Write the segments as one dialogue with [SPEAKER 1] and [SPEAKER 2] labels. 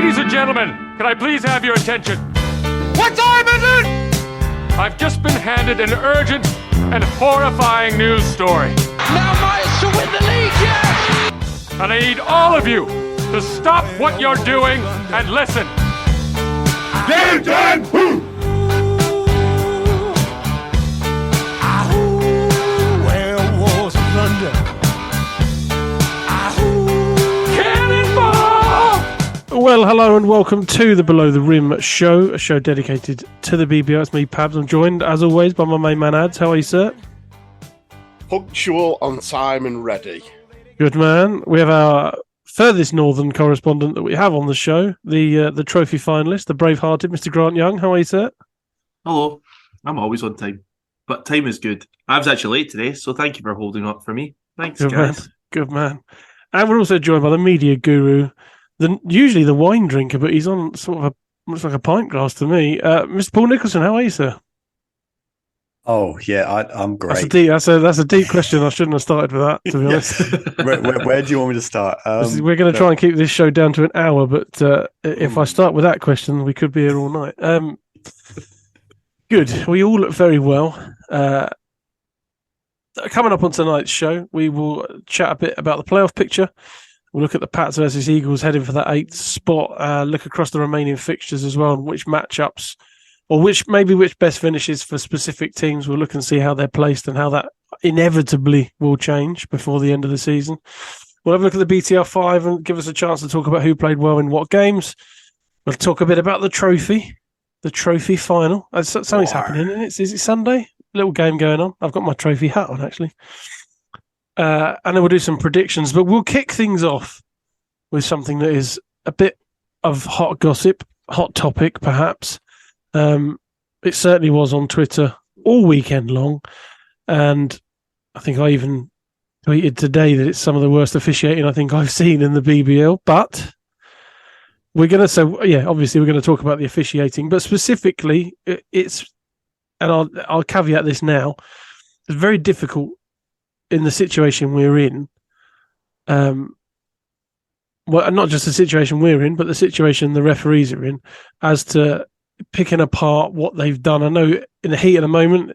[SPEAKER 1] Ladies and gentlemen, can I please have your attention?
[SPEAKER 2] What time is it?
[SPEAKER 1] I've just been handed an urgent and horrifying news story.
[SPEAKER 2] Now Myers to win the league, yes!
[SPEAKER 1] And I need all of you to stop what you're doing and listen.
[SPEAKER 2] Werewolves of London.
[SPEAKER 1] Cannonball!
[SPEAKER 3] Well, hello and welcome to the Below the Rim show, a show dedicated to the BBR. It's me, Pabs. I'm joined, as always, by my main man, Ads. How are you, sir?
[SPEAKER 4] Punctual, on time and ready.
[SPEAKER 3] Good man. We have our furthest northern correspondent that we have on the show, the trophy finalist, the brave-hearted Mr. Grant Young. How are you, sir?
[SPEAKER 5] Hello. I'm always on time, but time is good. I was actually late today, so thank you for holding up for me. Thanks,
[SPEAKER 3] Good
[SPEAKER 5] guys.
[SPEAKER 3] man. Good man. And we're also joined by the media guru, usually the wine drinker, but he's on sort of looks like a pint glass to me. Mr. Paul Nicholson, how are you, sir?
[SPEAKER 6] Oh yeah, I'm great.
[SPEAKER 3] That's a deep question. I shouldn't have started with that, to be honest.
[SPEAKER 6] Where do you want me to start?
[SPEAKER 3] We're going to try and keep this show down to an hour, but if I start with that question, we could be here all night. Good. We all look very well. Coming up on tonight's show, we will chat a bit about the playoff picture. We'll look at the Pats versus Eagles heading for that 8th spot. Look across the remaining fixtures as well, and which matchups, or which best finishes for specific teams. We'll look and see how they're placed and how that inevitably will change before the end of the season. We'll have a look at the BTR 5 and give us a chance to talk about who played well in what games. We'll talk a bit about the trophy final. Something's happening, isn't it? Is it Sunday? Little game going on. I've got my trophy hat on, actually. And then we'll do some predictions, but we'll kick things off with something that is a bit of hot gossip, hot topic, perhaps. It certainly was on Twitter all weekend long, and I think I even tweeted today that it's some of the worst officiating I think I've seen in the BBL. But we're going to say, obviously we're going to talk about the officiating, but specifically, it's, and I'll caveat this now, it's very difficult in the situation we're in. Well, not just the situation we're in, but the situation the referees are in, as to picking apart what they've done. I know in the heat of the moment,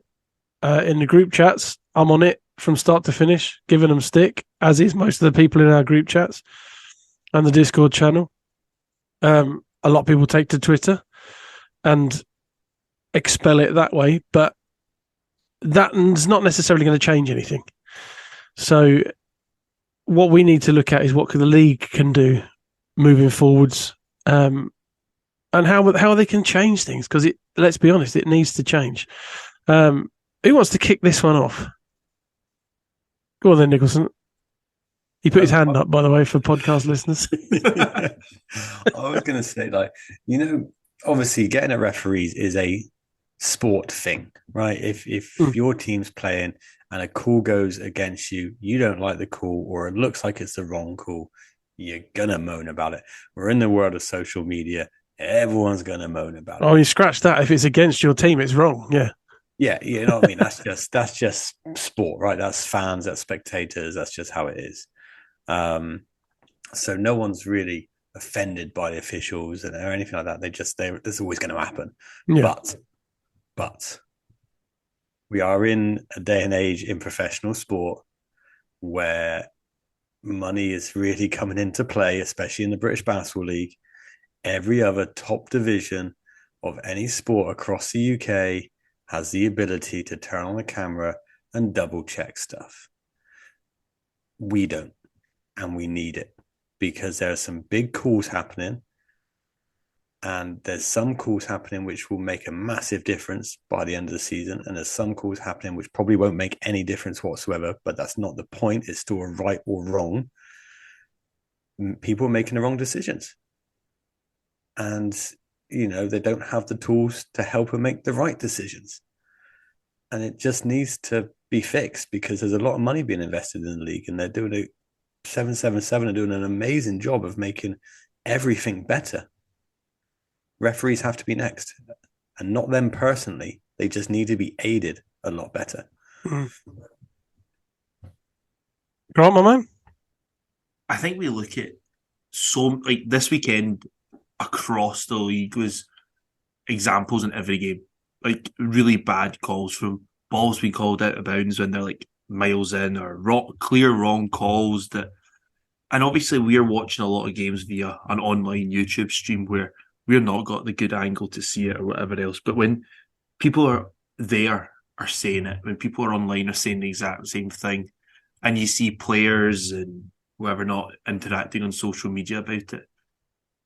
[SPEAKER 3] in the group chats, I'm on it from start to finish, giving them stick, as is most of the people in our group chats and the Discord channel. A lot of people take to Twitter and expel it that way, but that's not necessarily going to change anything. So what we need to look at is what the league can do moving forwards, and how they can change things, because let's be honest, it needs to change. Who wants to kick this one off? Go on then, Nicholson. He put his hand up, by the way, for podcast listeners.
[SPEAKER 6] I was going to say, obviously getting a referees is a sport thing, right? If your team's playing and a call goes against you, you don't like the call, or it looks like it's the wrong call, you're going to moan about it. We're in the world of social media. Everyone's going to moan about it.
[SPEAKER 3] Oh, you scratch that. If it's against your team, it's wrong. Yeah.
[SPEAKER 6] Yeah, you know what I mean? That's just sport, right? That's fans, that's spectators. That's just how it is. So no one's really offended by the officials or anything like that. This is always going to happen.
[SPEAKER 3] Yeah.
[SPEAKER 6] But we are in a day and age in professional sport where money is really coming into play, especially in the British Basketball League. Every other top division of any sport across the UK has the ability to turn on the camera and double check stuff. We don't, and we need it, because there are some big calls happening, and there's some calls happening which will make a massive difference by the end of the season, and there's some calls happening which probably won't make any difference whatsoever, but that's not the point. It's still a right or wrong. People are making the wrong decisions. And, they don't have the tools to help them make the right decisions. And it just needs to be fixed, because there's a lot of money being invested in the league, and they're doing 777 are doing an amazing job of making everything better. Referees have to be next, and not them personally. They just need to be aided a lot better.
[SPEAKER 3] Right, my man?
[SPEAKER 5] I think we look at this weekend, across the league was examples in every game. Like really bad calls from balls being called out of bounds when they're like miles in, or clear wrong calls that. And obviously, we're watching a lot of games via an online YouTube stream where we're not got the good angle to see it or whatever else. But when people are saying it, when people are online are saying the exact same thing, and you see players and whoever not interacting on social media about it,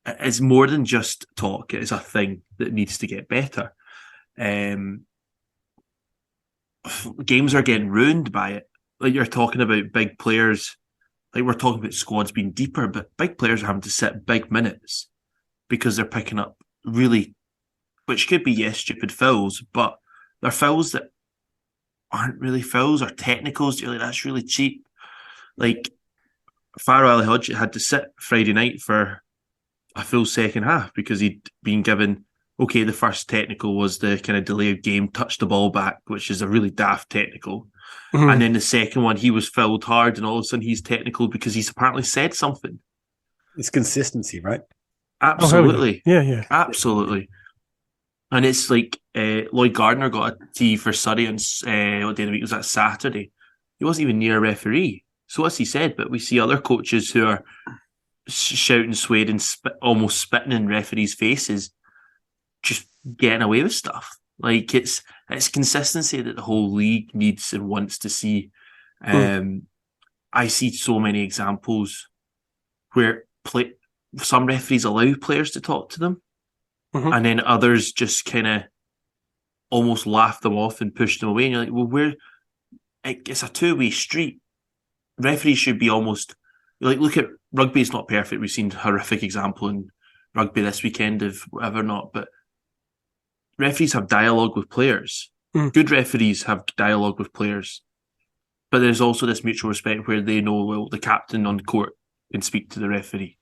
[SPEAKER 5] it's more than just talk. It is a thing that needs to get better. Games are getting ruined by it. Like you're talking about big players, like we're talking about squads being deeper, but big players are having to sit big minutes because they're picking up really, which could be, yes, stupid fouls, but they're fouls that aren't really fouls or technicals. You're like, that's really cheap. Like Faro Ali Hodge had to sit Friday night for a full second half because he'd been given, okay, the first technical was the kind of delay of game, touch the ball back, which is a really daft technical. Mm-hmm. And then the second one, he was fouled hard, and all of a sudden he's technical because he's apparently said something.
[SPEAKER 6] It's consistency, right?
[SPEAKER 5] Absolutely.
[SPEAKER 3] Oh, yeah.
[SPEAKER 5] Absolutely. And it's like Lloyd Gardner got a tee for Surrey on what day of the week was that? Saturday. He wasn't even near a referee. So what's he said? But we see other coaches who are shouting, swearing, almost spitting in referees' faces, just getting away with stuff. Like it's consistency that the whole league needs and wants to see. I see so many examples where some referees allow players to talk to them, and then others just kind of almost laugh them off and push them away. And you're like, well, it's a two-way street. Referees should be almost like, look at rugby. It's not perfect. We've seen a horrific example in rugby this weekend of whatever not, but referees have dialogue with players. Good referees have dialogue with players. But there's also this mutual respect where they know, well, the captain on court can speak to the referee.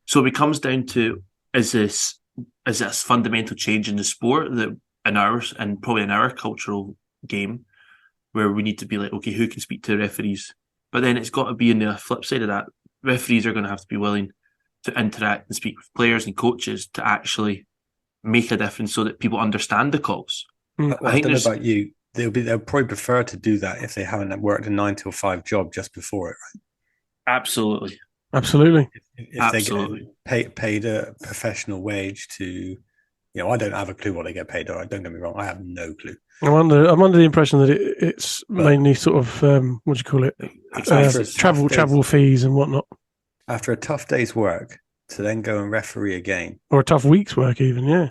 [SPEAKER 5] So it comes down to, is this fundamental change in the sport that in ours, and probably in our cultural game, where we need to be like, okay, who can speak to the referees? But then it's got to be on the flip side of that. Referees are going to have to be willing to interact and speak with players and coaches to actually make a difference so that people understand the calls.
[SPEAKER 6] I don't know about you. They'll probably prefer to do that if they haven't worked a 9 to 5 job just before it, right?
[SPEAKER 5] Absolutely.
[SPEAKER 6] If they get paid a professional wage to, I don't have a clue what they get paid. Don't get me wrong, I have no clue.
[SPEAKER 3] I'm under the impression that it's mainly sort of what do you call it? Travel fees and whatnot.
[SPEAKER 6] After a tough day's work, to then go and referee a game,
[SPEAKER 3] or a tough week's work, even, yeah,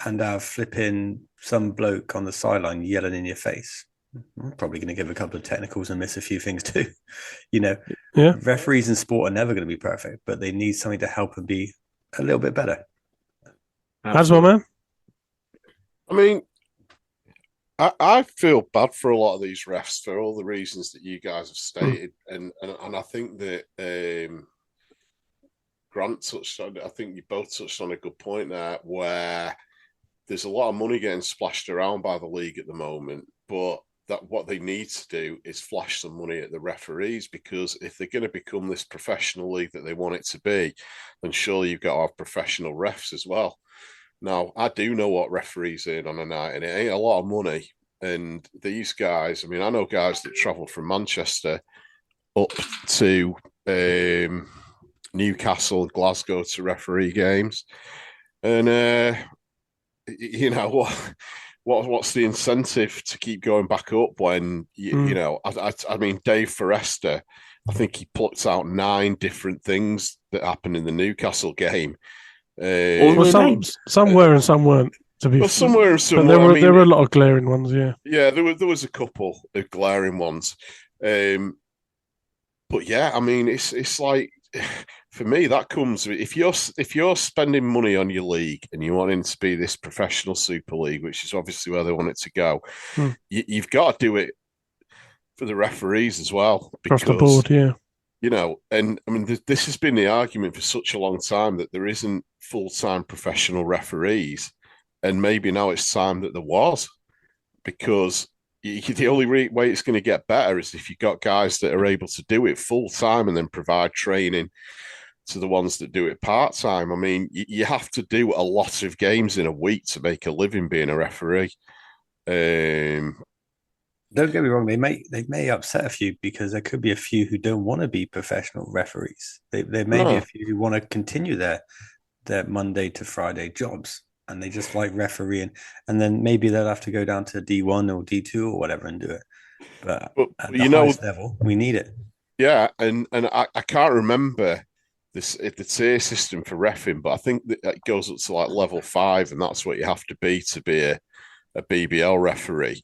[SPEAKER 6] and have flipping some bloke on the sideline yelling in your face. I'm probably going to give a couple of technicals and miss a few things too. Yeah. Referees in sport are never going to be perfect, but they need something to help them be a little bit better.
[SPEAKER 3] As well, man.
[SPEAKER 4] I mean, I feel bad for a lot of these refs for all the reasons that you guys have stated, and I think that Grant touched on. I think you both touched on a good point there, where there's a lot of money getting splashed around by the league at the moment, but that what they need to do is flash some money at the referees, because if they're going to become this professional league that they want it to be, then surely you've got to have professional refs as well. Now, I do know what referees earn on a night, and it ain't a lot of money. And these guys, I mean, I know guys that travel from Manchester up to Newcastle and Glasgow to referee games. And, what's the incentive to keep going back up when, I mean, Dave Forrester, I think he plucked out 9 different things that happened in the Newcastle game.
[SPEAKER 3] Some were and some weren't. To be
[SPEAKER 4] somewhere and some
[SPEAKER 3] there were a lot of glaring ones.
[SPEAKER 4] Yeah, there was a couple of glaring ones. But yeah, I mean, it's like, for me, that comes if you're spending money on your league and you want it to be this professional Super League, which is obviously where they want it to go. You've got to do it for the referees as well, because,
[SPEAKER 3] across the board, yeah.
[SPEAKER 4] And I mean, this has been the argument for such a long time that there isn't full-time professional referees, and maybe now it's time that there was, because the only way it's going to get better is if you've got guys that are able to do it full-time and then provide training to the ones that do it part-time. I mean, you have to do a lot of games in a week to make a living being a referee.
[SPEAKER 6] Don't get me wrong, they may upset a few because there could be a few who don't want to be professional referees. There may be a few who want to continue their Monday to Friday jobs, and they just like refereeing, and then maybe they'll have to go down to D1 or D2 or whatever and do it. But at the highest level, we need it.
[SPEAKER 4] Yeah, and I can't remember the tier system for reffing, but I think that it goes up to like level 5, and that's what you have to be a BBL referee.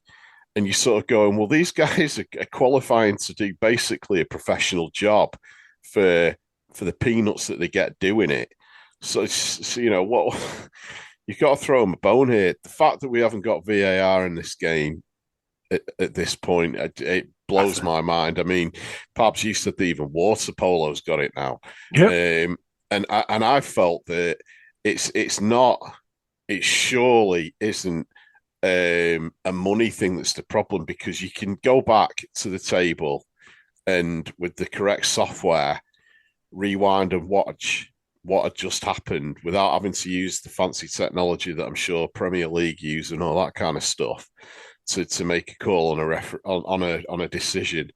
[SPEAKER 4] And you're sort of going, well, these guys are qualifying to do basically a professional job for the peanuts that they get doing it. So you know what, you've got to throw them a bone here. The fact that we haven't got VAR in this game at this point, it blows my mind. I mean, perhaps you said that even water polo's got it now.
[SPEAKER 3] Yep.
[SPEAKER 4] And I felt that it surely isn't a money thing that's the problem, because you can go back to the table and with the correct software rewind and watch what had just happened without having to use the fancy technology that I'm sure Premier League use and all that kind of stuff to make a call on a decision.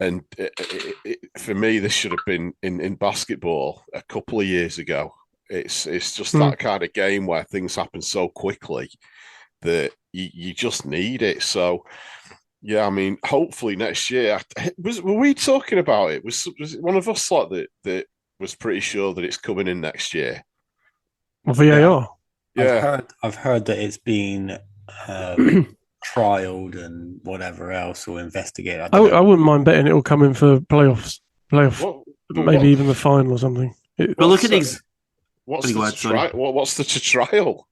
[SPEAKER 4] And for me, this should have been in basketball a couple of years ago. It's just that kind of game where things happen so quickly that you just need it. So, yeah, I mean, hopefully next year. Were we talking about it? Was it one of us like that was pretty sure that it's coming in next year?
[SPEAKER 3] VAR.
[SPEAKER 4] Yeah,
[SPEAKER 6] I've heard that it's been trialed and whatever else, or investigated.
[SPEAKER 3] I wouldn't mind betting it will come in for playoffs, maybe even the final or something.
[SPEAKER 5] But look at these.
[SPEAKER 4] What's the trial?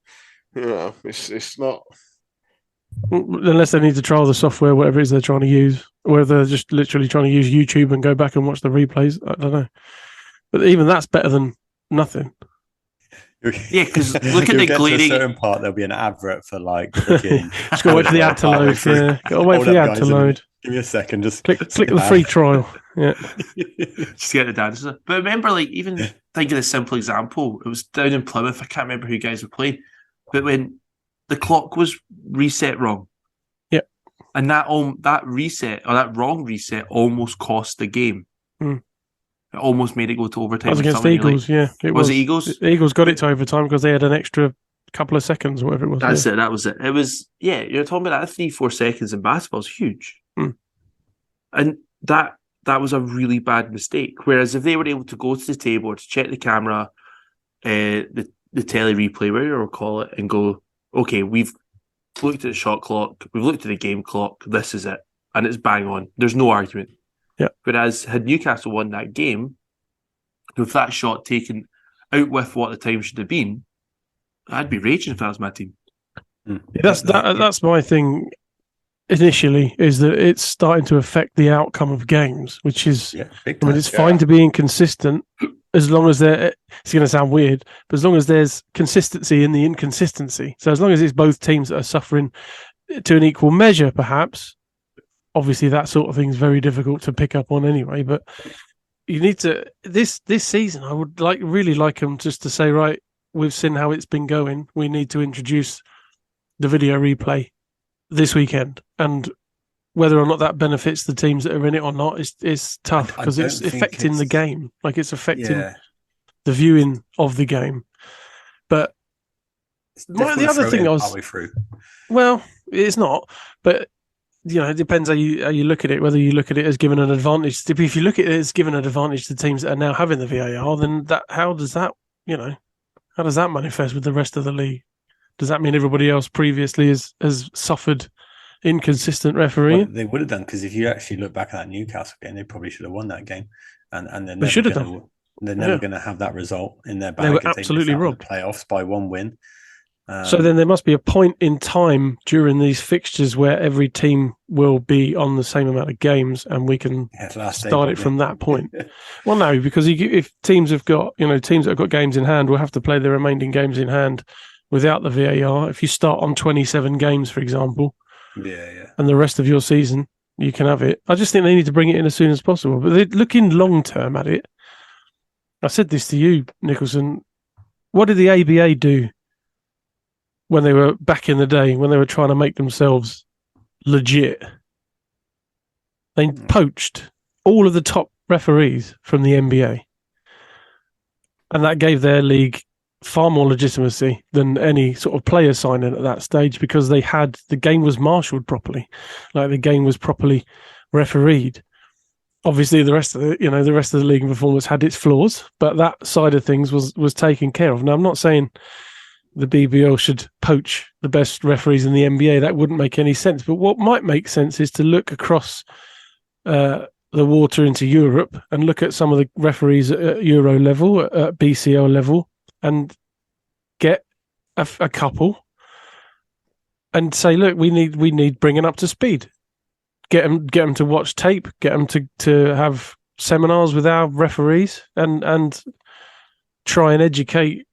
[SPEAKER 4] You know, it's not.
[SPEAKER 3] Unless they need to trial the software, whatever it is they're trying to use, or if they're just literally trying to use YouTube and go back and watch the replays. I don't know. But even that's better than nothing.
[SPEAKER 5] Yeah, because look at the gleaming.
[SPEAKER 6] To a certain part, there'll be an advert for like the game.
[SPEAKER 3] Just gotta wait for the ad to load. Yeah, gotta wait for the ad to load.
[SPEAKER 6] Give me a second. Just
[SPEAKER 3] click the free trial. Yeah,
[SPEAKER 5] just get the dances. But remember, like, even think of a simple example. It was down in Plymouth. I can't remember who guys were playing, but when the clock was reset wrong, and that reset or that wrong reset almost cost the game. It almost made it go to overtime.
[SPEAKER 3] That was against the Eagles, yeah.
[SPEAKER 5] Was it Eagles?
[SPEAKER 3] The Eagles got it to overtime because they had an extra couple of seconds, or whatever it was.
[SPEAKER 5] That's it. That was it. It was, you're talking about that 3-4 seconds in basketball is huge. And that was a really bad mistake. Whereas if they were able to go to the table to check the camera, the tele replay, whatever we'll call it, and go, okay, we've looked at the shot clock, we've looked at the game clock, this is it. And it's bang on. There's no argument.
[SPEAKER 3] Yeah.
[SPEAKER 5] Whereas had Newcastle won that game, with that shot taken out with what the time should have been, I'd be raging if that was my team.
[SPEAKER 3] That's my thing. Initially, is that it's starting to affect the outcome of games, which is, it's fine to be inconsistent as long as it's going to sound weird, but as long as there's consistency in the inconsistency. So as long as it's both teams that are suffering to an equal measure, perhaps. Obviously, that sort of thing is very difficult to pick up on anyway. But you need to this season. I would really like them just to say, right, we've seen how it's been going. We need to introduce the video replay this weekend, and whether or not that benefits the teams that are in it or not is tough because it's affecting the game. Like it's affecting the viewing of the game. But the other thing it's not, but. You know, it depends how you look at it, whether you look at it as giving an advantage. If you look at it as giving an advantage to teams that are now having the VAR, then how does that manifest with the rest of the league? Does that mean everybody else previously has suffered inconsistent refereeing?
[SPEAKER 6] Well, they would have done, because if you actually look back at that Newcastle game, they probably should have won that game. And
[SPEAKER 3] they should have done.
[SPEAKER 6] They're never going to have that result in their bag.
[SPEAKER 3] They were absolutely robbed.
[SPEAKER 6] The playoffs by one win.
[SPEAKER 3] So then there must be a point in time during these fixtures where every team will be on the same amount of games, and we can start it from that point. Well, no, because if teams have got teams that have got games in hand will have to play their remaining games in hand without the VAR. If you start on 27 games, for example, and the rest of your season, you can have it. I just think they need to bring it in as soon as possible. But they're looking long term at it. I said this to you, Nicholson. What did the ABA do when they were back in the day, when they were trying to make themselves legit? They poached all of the top referees from the NBA. And that gave their league far more legitimacy than any sort of player signing at that stage, because the game was marshaled properly. Like, the game was properly refereed. Obviously, the rest of the league and performance had its flaws, but that side of things was taken care of. Now, I'm not saying the BBL should poach the best referees in the NBA. That wouldn't make any sense. But what might make sense is to look across the water into Europe and look at some of the referees at Euro level, at BCL level, and get a couple and say, look, we need bringing up to speed. Get them to watch tape. Get them to have seminars with our referees and try and educate,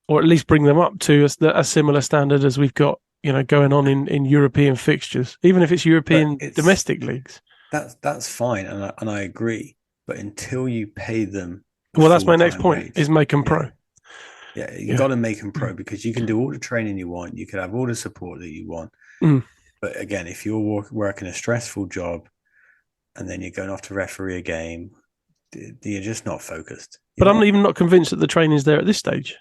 [SPEAKER 3] or at least bring them up to a similar standard as we've got, going on in European fixtures, even if it's European domestic leagues.
[SPEAKER 6] That's fine, and I agree. But until you pay them,
[SPEAKER 3] well, that's my next point: is make them pro.
[SPEAKER 6] Yeah, you got to make them pro, because you can do all the training you want, you can have all the support that you want. But again, if you're working a stressful job and then you're going off to referee a game, you're just not focused.
[SPEAKER 3] But I'm even not convinced that the training's there at this stage.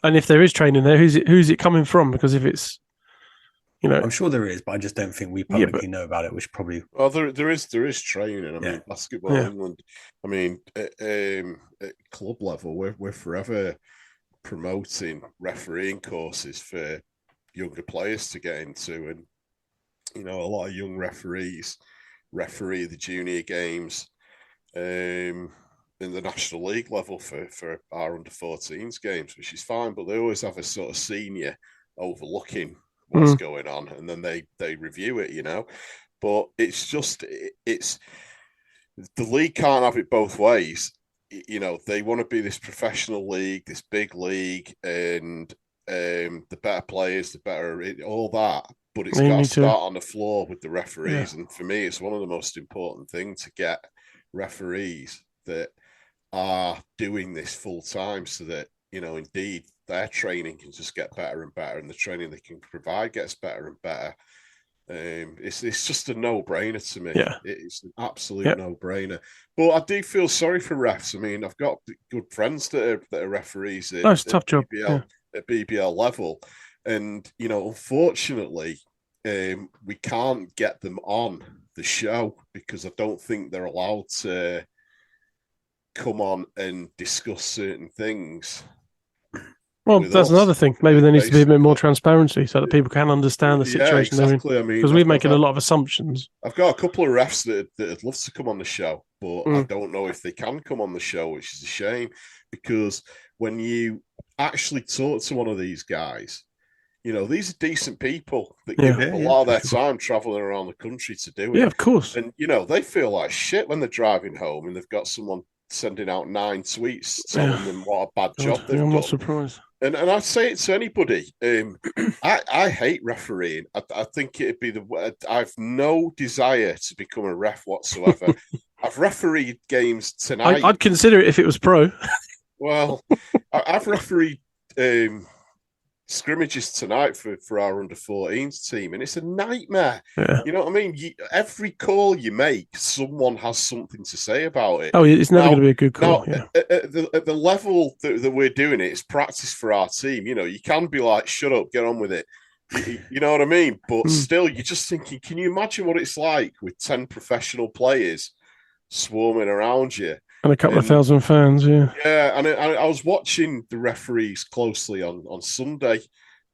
[SPEAKER 3] And if there is training there, who's it coming from? Because if it's,
[SPEAKER 6] I'm sure there is, but I just don't think we publicly know about it, which probably...
[SPEAKER 4] Well, there is training. I mean, Basketball England, I mean, at club level, we're forever promoting refereeing courses for younger players to get into. And, a lot of young referees referee the junior games in the National League level for our under-14s games, which is fine, but they always have a sort of senior overlooking what's going on, and then they review it, But it's the league can't have it both ways. They want to be this professional league, this big league, and the better players, the better all that. But it's got to start on the floor with the referees. Yeah. And for me, it's one of the most important things to get referees that are doing this full time, so that, indeed their training can just get better and better, and the training they can provide gets better and better. It's just a no-brainer to me.
[SPEAKER 3] Yeah.
[SPEAKER 4] It's an absolute no-brainer. But I do feel sorry for refs. I mean, I've got good friends that are referees at,
[SPEAKER 3] it's a tough job.
[SPEAKER 4] At BBL level. And, unfortunately, we can't get them on the show because I don't think they're allowed to come on and discuss certain things.
[SPEAKER 3] Well, that's another thing. Maybe there needs to be a bit more transparency so that people can understand the situation they're in.
[SPEAKER 4] I mean,
[SPEAKER 3] because we're making a lot of assumptions.
[SPEAKER 4] I've got a couple of refs that'd love to come on the show, but I don't know if they can come on the show, which is a shame, because when you actually talk to one of these guys, these are decent people that give up a lot of their time traveling around the country to do it.
[SPEAKER 3] Yeah, of course.
[SPEAKER 4] And, they feel like shit when they're driving home and they've got someone sending out 9 tweets telling them what a bad job they've done.
[SPEAKER 3] I'm not surprised.
[SPEAKER 4] And I say it to anybody. I hate refereeing. I think it'd be I've no desire to become a ref whatsoever. I've refereed games tonight.
[SPEAKER 3] I'd consider it if it was pro.
[SPEAKER 4] Well, I've refereed scrimmages tonight for our under-14s team, and it's a nightmare.
[SPEAKER 3] Yeah.
[SPEAKER 4] You know what I mean? Every call you make, someone has something to say about it.
[SPEAKER 3] Oh, it's never going to be a good call.
[SPEAKER 4] At the level that we're doing it, it's practice for our team. You can be like, shut up, get on with it. You know what I mean? But still, you're just thinking, can you imagine what it's like with 10 professional players swarming around you?
[SPEAKER 3] And a couple of thousand fans,
[SPEAKER 4] Yeah, and I was watching the referees closely on Sunday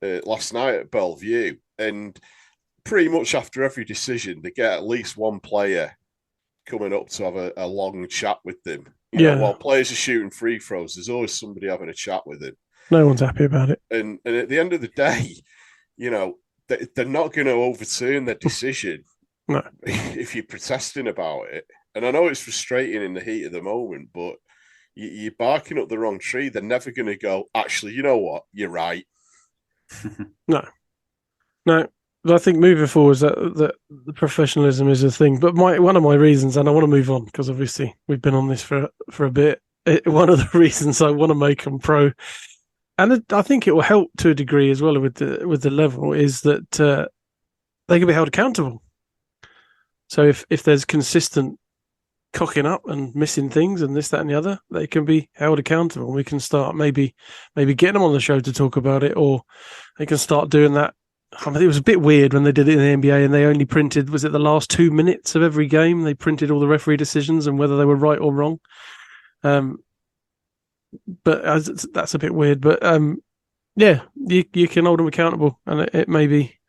[SPEAKER 4] last night at Bellevue, and pretty much after every decision, they get at least one player coming up to have a long chat with them. While players are shooting free throws, there's always somebody having a chat with them.
[SPEAKER 3] No one's happy about it.
[SPEAKER 4] And at the end of the day, they're not going to overturn their decision if you're protesting about it. And I know it's frustrating in the heat of the moment, but you're barking up the wrong tree. They're never going to go, actually, you know what? You're right.
[SPEAKER 3] No. But I think moving forward, that the professionalism is a thing. But one of my reasons, and I want to move on because obviously we've been on this for a bit, one of the reasons I want to make them pro, and I think it will help to a degree as well with the level, is that they can be held accountable. So if there's consistent cocking up and missing things and this, that, and the other, they can be held accountable. We can start maybe getting them on the show to talk about it, or they can start doing that. I mean, it was a bit weird when they did it in the NBA and they only printed, was it the last 2 minutes of every game? They printed all the referee decisions and whether they were right or wrong. But that's a bit weird. But yeah, you can hold them accountable, and it maybe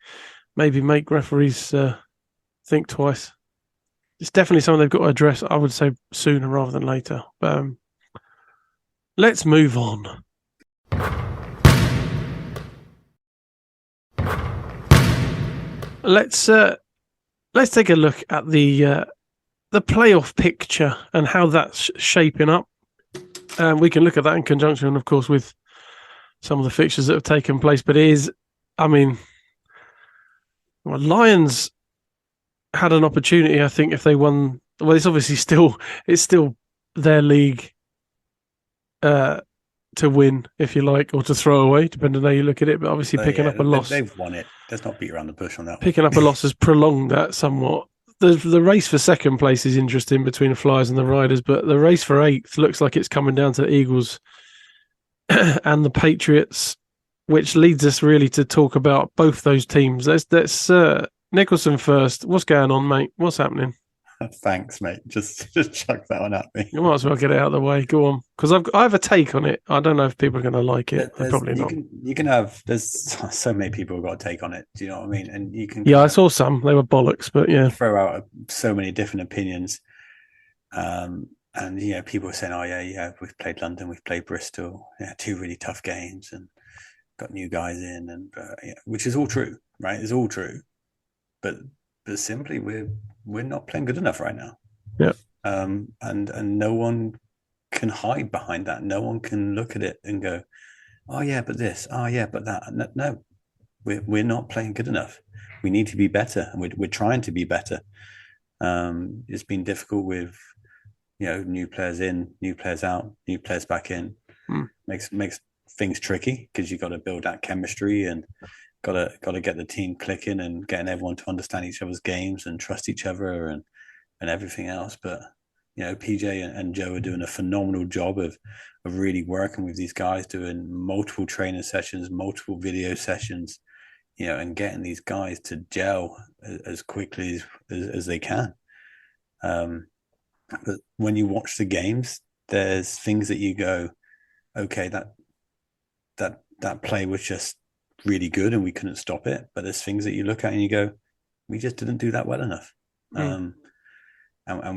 [SPEAKER 3] make referees think twice. It's definitely something they've got to address, I would say, sooner rather than later. But let's move on. Let's take a look at the playoff picture and how that's shaping up. We can look at that in conjunction, of course, with some of the fixtures that have taken place. But Lions had an opportunity, I think, if they won. Well, it's obviously still their league to win, if you like, or to throw away, depending on how you look at it. But obviously, picking up a loss,
[SPEAKER 6] they've won it. Let's not beat around the bush on that.
[SPEAKER 3] Picking up a loss has prolonged that somewhat. The race for second place is interesting between the Flyers and the Riders, but the race for eighth looks like it's coming down to the Eagles and the Patriots, which leads us really to talk about both those teams. Let's Nicholson first. What's going on, mate? What's happening?
[SPEAKER 6] Thanks, mate. Just chuck that one at me.
[SPEAKER 3] You might as well get it out of the way. Go on, because I have a take on it. I don't know if people are going to like it. Probably not.
[SPEAKER 6] You can have. There's so many people who've got a take on it. Do you know what I mean? And you can.
[SPEAKER 3] Yeah, I saw some. They were bollocks, but yeah,
[SPEAKER 6] throw out so many different opinions. And people are saying, "Oh yeah, we've played London, we've played Bristol. Yeah, 2 really tough games, and got new guys in, and which is all true, right? It's all true, but simply we're not playing good enough right now.
[SPEAKER 3] Yeah.
[SPEAKER 6] And no one can hide behind that. No one can look at it and go, "Oh yeah, but this. Oh yeah, but that." No, we're not playing good enough. We need to be better, and we're trying to be better. It's been difficult with new players in, new players out, new players back in. Makes things tricky because you've got to build that chemistry and got to get the team clicking and getting everyone to understand each other's games and trust each other and everything else. But PJ and Joe are doing a phenomenal job of really working with these guys, doing multiple training sessions, multiple video sessions, and getting these guys to gel as quickly as they can. But when you watch the games, there's things that you go, okay, that play was just really good and we couldn't stop it. But there's things that you look at and you go, we just didn't do that well enough. And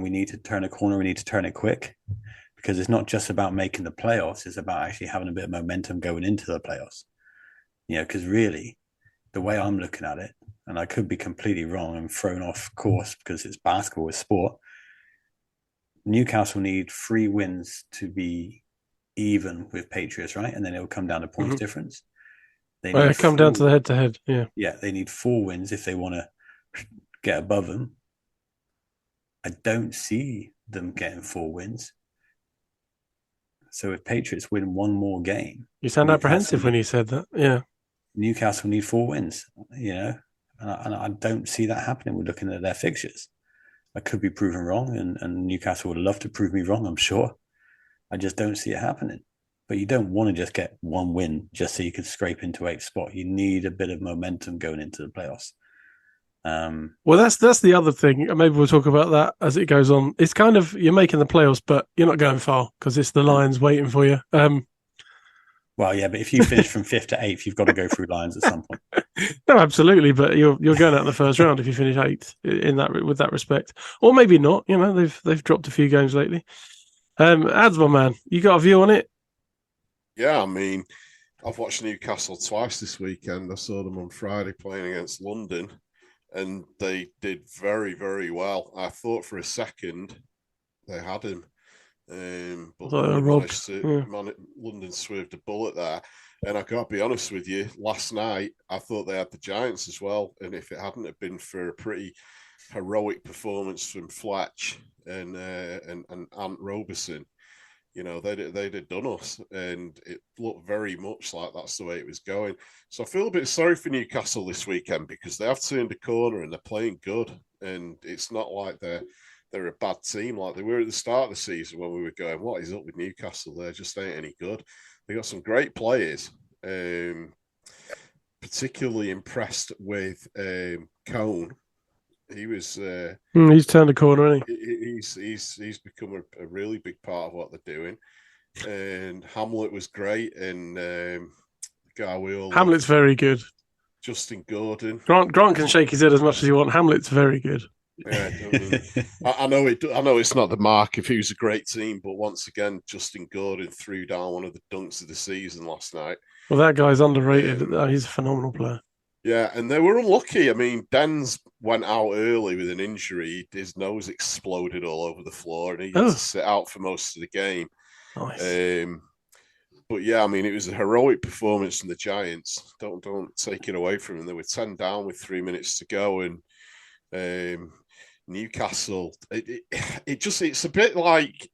[SPEAKER 6] we need to turn a corner. We need to turn it quick, because it's not just about making the playoffs. It's about actually having a bit of momentum going into the playoffs. Because really, the way I'm looking at it, and I could be completely wrong and thrown off course because it's basketball, it's sport. Newcastle need 3 wins to be even with Patriots, right? And then it'll come down to points difference.
[SPEAKER 3] They come down to the head-to-head, yeah.
[SPEAKER 6] Yeah, they need 4 wins if they want to get above them. I don't see them getting 4 wins. So if Patriots win 1 more game...
[SPEAKER 3] You sound apprehensive when you said that, yeah.
[SPEAKER 6] Newcastle need 4 wins, and I don't see that happening. We're looking at their fixtures. I could be proven wrong, and Newcastle would love to prove me wrong, I'm sure. I just don't see it happening. But you don't want to just get 1 win just so you can scrape into 8th spot. You need a bit of momentum going into the playoffs.
[SPEAKER 3] Well, that's the other thing. Maybe we'll talk about that as it goes on. It's kind of, you're making the playoffs, but you're not going far because it's the Lions waiting for you.
[SPEAKER 6] Well, yeah, but if you finish from 5th to 8th, you've got to go through Lions at some point.
[SPEAKER 3] No, absolutely, but you're going out in the first round if you finish 8th with that respect, or maybe not. They've dropped a few games lately. Ads, my man, you got a view on it?
[SPEAKER 4] Yeah, I mean, I've watched Newcastle twice this weekend. I saw them on Friday playing against London, and they did very, very well. I thought for a second they had him. But London swerved a bullet there. And I got to be honest with you, last night I thought they had the Giants as well. And if it hadn't have been for a pretty heroic performance from Fletch and Ant Roberson, they'd have done us, and it looked very much like that's the way it was going. So I feel a bit sorry for Newcastle this weekend because they have turned a corner and they're playing good, and it's not like they're a bad team like they were at the start of the season when we were going, what is up with Newcastle? They just ain't any good. They got some great players. Particularly impressed with Cone. He was
[SPEAKER 3] he's turned a corner, hasn't
[SPEAKER 4] he? He's become a really big part of what they're doing. And Hamlet was great, and guy we all
[SPEAKER 3] Hamlet's very good.
[SPEAKER 4] Justin Gordon.
[SPEAKER 3] Grant can shake his head as much as you want. Hamlet's very good.
[SPEAKER 4] Yeah, I know it's not the mark if he was a great team, but once again, Justin Gordon threw down one of the dunks of the season last night.
[SPEAKER 3] Well, that guy's underrated. He's a phenomenal player.
[SPEAKER 4] Yeah, and they were unlucky. I mean, Dens went out early with an injury. His nose exploded all over the floor, and he had to sit out for most of the game.
[SPEAKER 3] Nice.
[SPEAKER 4] But yeah, I mean, it was a heroic performance from the Giants. Don't take it away from them. They were 10 down with 3 minutes to go, and Newcastle. It's a bit like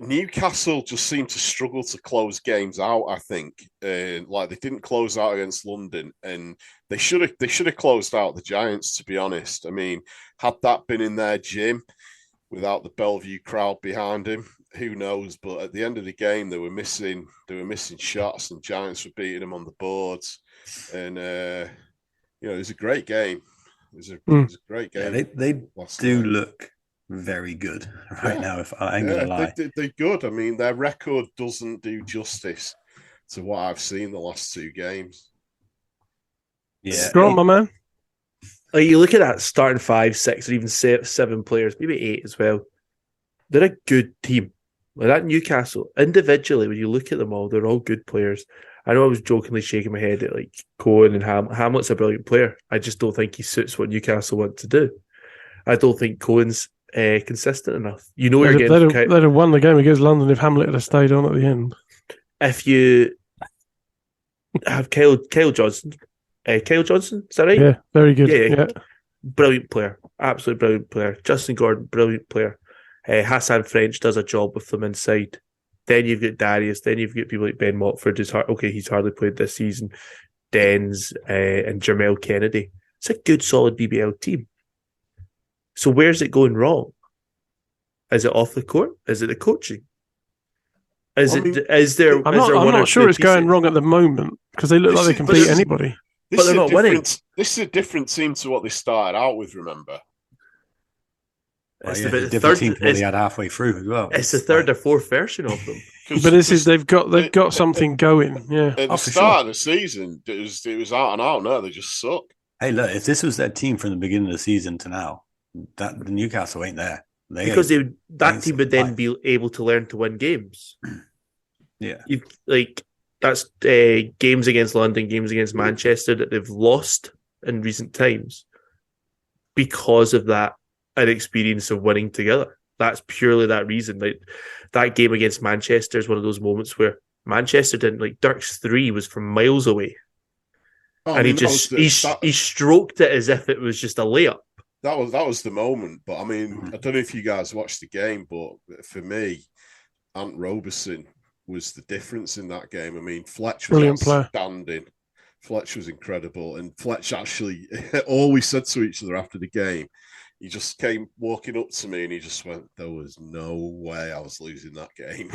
[SPEAKER 4] Newcastle just seemed to struggle to close games out. I think, like they didn't close out against London, and they should have closed out the Giants. To be honest, I mean, had that been in their gym without the Bellevue crowd behind him, who knows? But at the end of the game, they were missing shots, and Giants were beating them on the boards. And it was a great game. It was a great game.
[SPEAKER 6] Yeah, they do look very good right now. If I ain't gonna lie,
[SPEAKER 4] they're good. I mean, their record doesn't do justice to what I've seen the last two games.
[SPEAKER 6] Yeah,
[SPEAKER 3] Grant, my man.
[SPEAKER 7] Like you look at that starting 5, 6, or even 7 players, maybe 8 as well. They're a good team. Like that Newcastle, individually, when you look at them all, they're all good players. I know I was jokingly shaking my head at like Cohen and Hamlet's a brilliant player. I just don't think he suits what Newcastle want to do. I don't think Cohen's consistent enough. They'd
[SPEAKER 3] have won the game against London if Hamlet had stayed on at the end.
[SPEAKER 7] If you have Kyle Johnson, Kyle Johnson, is that right?
[SPEAKER 3] Yeah, very good. Yeah.
[SPEAKER 7] Brilliant player, absolutely brilliant player. Justin Gordon, brilliant player. Hassan French does a job with them inside. Then you've got Darius. Then you've got people like Ben Watford. He's hardly played this season. Dens and Jermel Kennedy. It's a good, solid BBL team. So where's it going wrong? Is it off the court? Is it the coaching? I'm
[SPEAKER 3] not sure it's going wrong at the moment because they look like they can beat anybody.
[SPEAKER 7] But they're not winning.
[SPEAKER 4] This is a different team to what they started out with, remember?
[SPEAKER 6] It's a different team from what they had halfway through as well.
[SPEAKER 7] It's the third or fourth version of them.
[SPEAKER 3] But they've got something going. Yeah.
[SPEAKER 4] At the start of the season, it was out and out. No, they just suck.
[SPEAKER 6] Hey, look, if this was their team from the beginning of the season to now, the Newcastle ain't there.
[SPEAKER 7] That team would then be able to learn to win games.
[SPEAKER 6] Yeah.
[SPEAKER 7] That's games against London, games against Manchester that they've lost in recent times because of that inexperience of winning together. That's purely that reason. Like that game against Manchester is one of those moments where Manchester didn't Dirk's 3 was from miles away. And he stroked it as if it was just a layup.
[SPEAKER 4] That was the moment. But I mean, I don't know if you guys watched the game, but for me, Ant Roberson was the difference in that game. I mean, Fletch was outstanding. Fletch was incredible. And Fletch actually always said to each other after the game, he just came walking up to me and he just went, there was no way I was losing that game.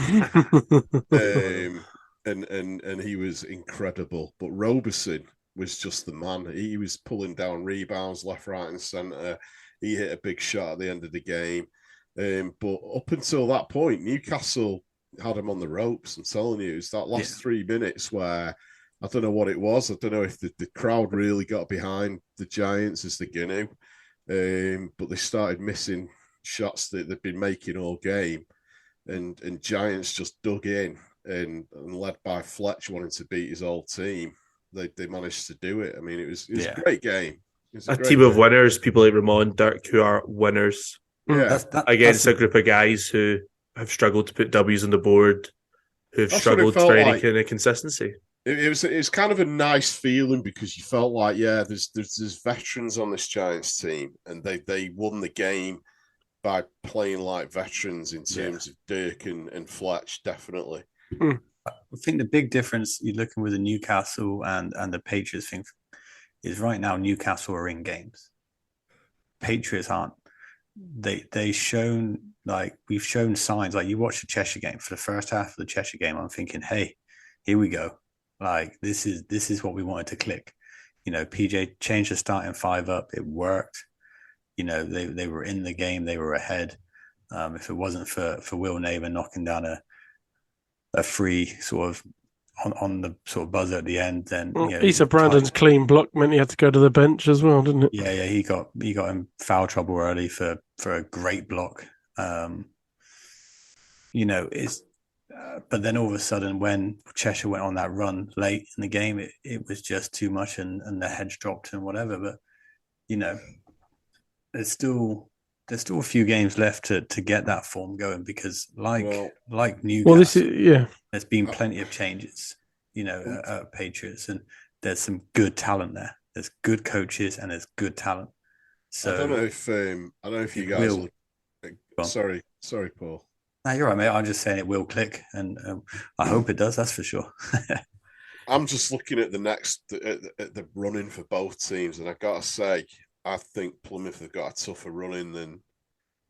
[SPEAKER 4] And he was incredible. But Roberson was just the man. He was pulling down rebounds left, right, and centre. He hit a big shot at the end of the game. But up until that point, Newcastle had him on the ropes. I'm telling you, it's that last 3 minutes where I don't know what it was. I don't know if the crowd really got behind the Giants as they're going to. But they started missing shots that they've been making all game. And Giants just dug in and led by Fletch wanting to beat his old team. They managed to do it. I mean, it was a great game.
[SPEAKER 7] A team of winners, people like Ramon, Dirk, who are winners.
[SPEAKER 4] Yeah.
[SPEAKER 7] Against a group of guys who have struggled to put W's on the board, who've struggled for any kind of consistency.
[SPEAKER 4] It was kind of a nice feeling because you felt like, there's veterans on this Giants team, and they won the game by playing like veterans in terms of Dirk and Fletch, definitely.
[SPEAKER 6] I think the big difference you're looking with the Newcastle and the Patriots thing is right now Newcastle are in games. Patriots aren't. We've shown signs. Like you watch the Cheshire game, for the first half of the Cheshire game, I'm thinking, hey, here we go. Like this is what we wanted to click. PJ changed the starting five up. It worked. They were in the game. They were ahead. If it wasn't for Will Neighbour knocking down a free sort of on the sort of buzzer at the end, then
[SPEAKER 3] Issa Brandon's clean block meant he had to go to the bench as well, didn't it?
[SPEAKER 6] Yeah, he got in foul trouble early for a great block. But then all of a sudden, when Cheshire went on that run late in the game, it was just too much, and the heads dropped and whatever. But there's still a few games left to get that form going, because like Newcastle, there's been plenty of changes, at Patriots, and there's some good talent there. There's good coaches and there's good talent. So
[SPEAKER 4] I don't know if you guys. Sorry, Paul.
[SPEAKER 6] No, you're right, mate. I'm just saying it will click, and I hope it does. That's for sure.
[SPEAKER 4] I'm just looking at the running for both teams, and I gotta say, I think Plymouth have got a tougher running than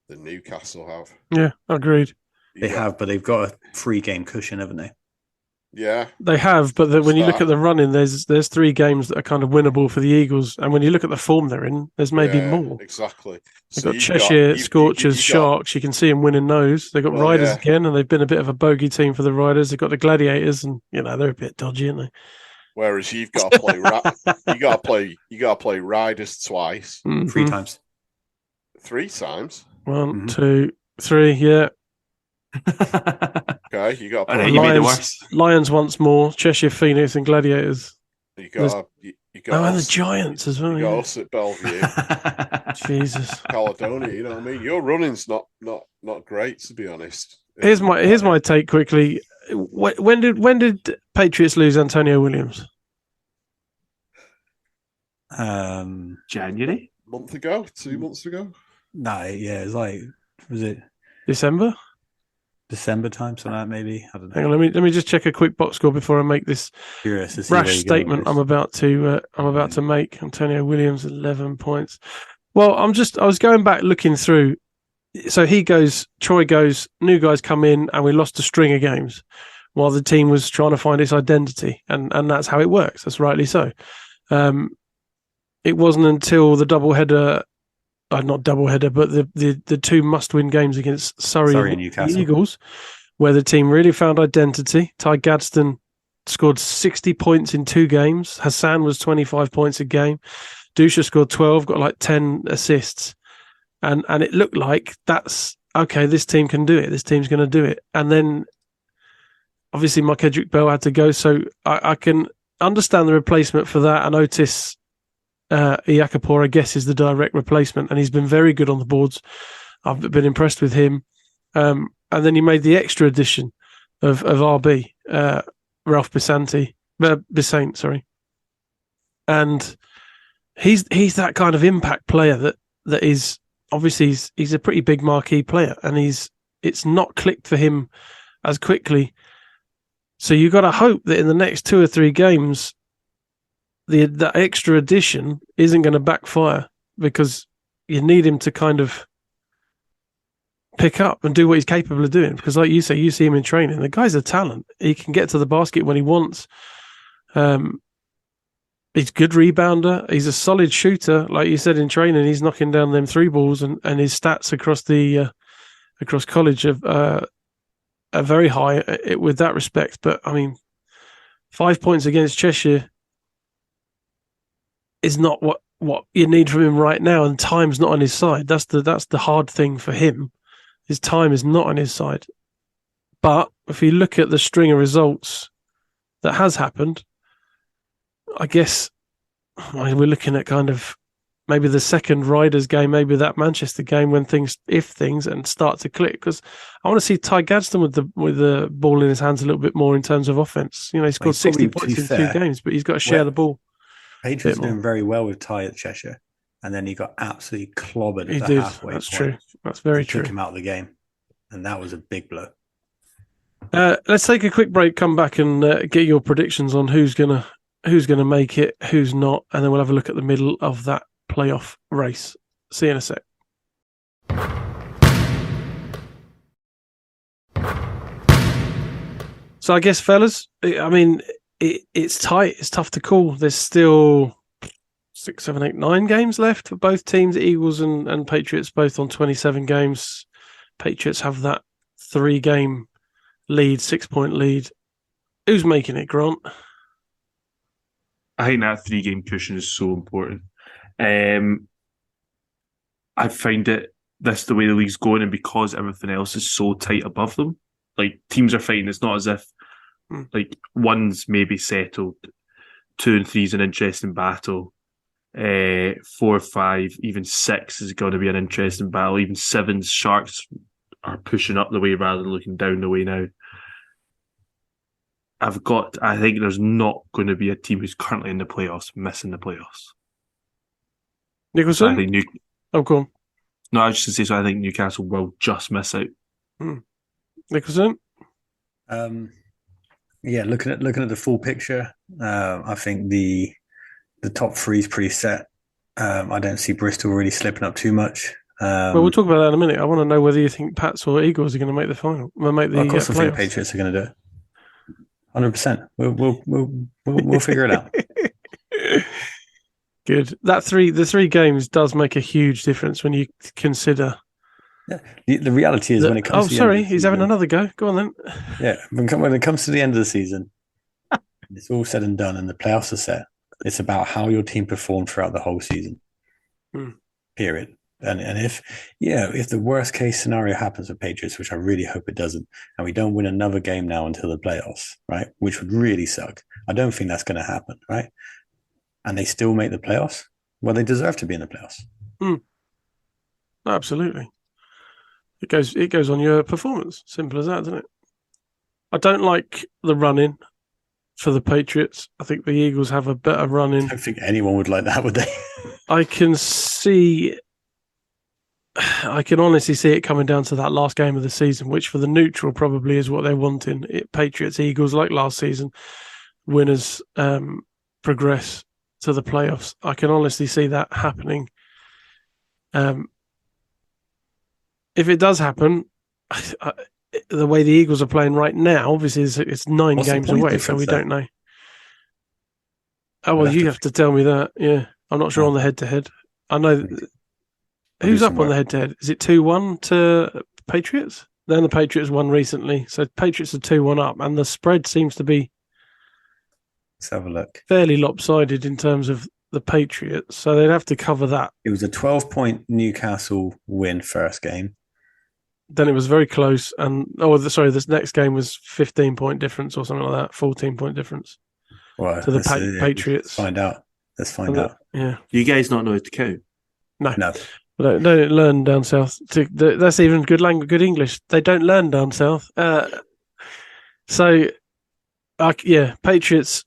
[SPEAKER 4] Newcastle have.
[SPEAKER 3] Yeah, agreed.
[SPEAKER 6] They have, but they've got a 3-game cushion, haven't they?
[SPEAKER 4] Yeah,
[SPEAKER 3] they have. But when you look at the running, there's 3 games that are kind of winnable for the Eagles, and when you look at the form they're in, there's maybe more.
[SPEAKER 4] Exactly.
[SPEAKER 3] They've got Cheshire, Scorchers, Sharks. You can see them winning those. They've got Riders again, and they've been a bit of a bogey team for the Riders. They've got the Gladiators, and they're a bit dodgy, aren't they?
[SPEAKER 4] Whereas you've got to play, you got to play Riders twice,
[SPEAKER 6] 3 times,
[SPEAKER 4] 3 times.
[SPEAKER 3] 1, 2, 3. Yeah.
[SPEAKER 4] Okay, you got
[SPEAKER 3] Lions once more, Cheshire, Phoenix, and Gladiators.
[SPEAKER 4] You got
[SPEAKER 3] and the Giants as well.
[SPEAKER 4] You got us at Bellevue.
[SPEAKER 3] Jesus,
[SPEAKER 4] Caledonia. You know what I mean? Your running's not great, to be honest.
[SPEAKER 3] Here's my take quickly. When did Patriots lose Antonio Williams?
[SPEAKER 5] January.
[SPEAKER 4] Month ago, 2 months ago.
[SPEAKER 6] No, yeah, was it December time, something like that, maybe? I don't know.
[SPEAKER 3] Hang on, let me just check a quick box score before I make this rash statement I'm about to make. Antonio Williams, 11 points. Well, I was going back looking through. So he goes, Troy goes, new guys come in, and we lost a string of games while the team was trying to find its identity, and that's how it works. That's rightly so. It wasn't until the doubleheader. Not doubleheader, but the 2 must-win games against Surrey and Newcastle Eagles, where the team really found identity. Ty Gadsden scored 60 points in 2 games. Hassan was 25 points a game. Dusha scored 12, got like 10 assists. And it looked like that's, okay, this team can do it. This team's going to do it. And then, obviously, Mark Edric Bell had to go, so I can understand the replacement for that, and Otis Iakapor, I guess, is the direct replacement, and he's been very good on the boards. I've been impressed with him. And then he made the extra addition of RB, Ralph Bissaint, sorry. And he's that kind of impact player that is obviously he's a pretty big marquee player, and it's not clicked for him as quickly. So you've got to hope that in the next 2 or 3 games, the extra addition isn't going to backfire, because you need him to kind of pick up and do what he's capable of doing. Because like you say, you see him in training. The guy's a talent. He can get to the basket when he wants. He's a good rebounder. He's a solid shooter. Like you said, in training, he's knocking down them 3 balls, and his stats across college are very high with that respect. But I mean, 5 points against Cheshire is not what you need from him right now, and time's not on his side. That's the hard thing for him. His time is not on his side. But if you look at the string of results that has happened, I guess we're looking at kind of maybe the second Riders game, maybe that Manchester game, when things and start to click. Because I want to see Ty Gadsden with the ball in his hands a little bit more in terms of offense. He scored 60 points in 2 games, but he's got to share the ball.
[SPEAKER 6] Patriots doing very well with Ty at Cheshire. and then he got absolutely clobbered
[SPEAKER 3] He
[SPEAKER 6] at the
[SPEAKER 3] did.
[SPEAKER 6] halfway
[SPEAKER 3] That's
[SPEAKER 6] point.
[SPEAKER 3] true. That's very
[SPEAKER 6] Took
[SPEAKER 3] true.
[SPEAKER 6] him out of the game, and that was a big blow.
[SPEAKER 3] Let's take a quick break. Come back and get your predictions on who's gonna make it, who's not, and then we'll have a look at the middle of that playoff race. See you in a sec. So I guess, fellas, I mean, it's tight. It's tough to call. There's still 6, 7, 8, 9 games left for both teams. Eagles and Patriots both on 27 games. Patriots have that 3-game lead, 6-point lead. Who's making it, Grant?
[SPEAKER 5] I think that 3-game cushion is so important. I find it this the way the league's going, and because everything else is so tight above them, like teams are fighting. It's not as if like one's maybe settled, 2 and 3's an interesting battle. 4, 5, even 6 is going to be an interesting battle. Even 7's Sharks are pushing up the way rather than looking down the way now. I think there's not going to be a team who's currently in the playoffs missing the playoffs.
[SPEAKER 3] Nicholson?
[SPEAKER 5] I think
[SPEAKER 3] go on.
[SPEAKER 5] No, I was just going to say, so I think Newcastle will just miss out.
[SPEAKER 3] Nicholson?
[SPEAKER 6] Yeah, looking at the full picture, I think the top 3 is pretty set. I don't see Bristol really slipping up too much.
[SPEAKER 3] Well, we'll talk about that in a minute. I want to know whether you think Pats or Eagles are going to make the final.
[SPEAKER 6] Of course, I think Patriots are going to do it. 100%. We'll figure it out.
[SPEAKER 3] Good. The 3 games does make a huge difference when you consider.
[SPEAKER 6] Yeah. The reality is when it comes.
[SPEAKER 3] He's having another go. Go on then.
[SPEAKER 6] Yeah, when it comes to the end of the season, it's all said and done, and the playoffs are set. It's about how your team performed throughout the whole season. Period. And if the worst case scenario happens for Patriots, which I really hope it doesn't, and we don't win another game now until the playoffs, right? Which would really suck. I don't think that's going to happen, right? And they still make the playoffs. Well, they deserve to be in the playoffs.
[SPEAKER 3] Absolutely. It goes on your performance. Simple as that, doesn't it? I don't like the run-in for the Patriots. I think the Eagles have a better run-in.
[SPEAKER 6] I don't think anyone would like that, would they?
[SPEAKER 3] I can honestly see it coming down to that last game of the season, which for the neutral probably is what they're wanting. Patriots, Eagles, like last season, winners progress to the playoffs. I can honestly see that happening. If it does happen, the way the Eagles are playing right now, obviously it's 9 games away, so we don't know. Oh, well, you have to tell me that. Yeah, I'm not sure on the head-to-head. I know who's up on the head-to-head. Is it 2-1 to Patriots? Then the Patriots won recently, so Patriots are 2-1 up, and the spread seems to be
[SPEAKER 6] Let's have a look.
[SPEAKER 3] Fairly lopsided in terms of the Patriots, so they'd have to cover that.
[SPEAKER 6] It was a 12-point Newcastle win first game.
[SPEAKER 3] Then it was very close, and this next game was 15-point difference or something like that, 14-point difference to the Patriots.
[SPEAKER 6] Let's find out.
[SPEAKER 3] Yeah,
[SPEAKER 5] you guys not know how to count?
[SPEAKER 6] No.
[SPEAKER 3] They don't learn down south. That's even good language, good English. They don't learn down south. Patriots.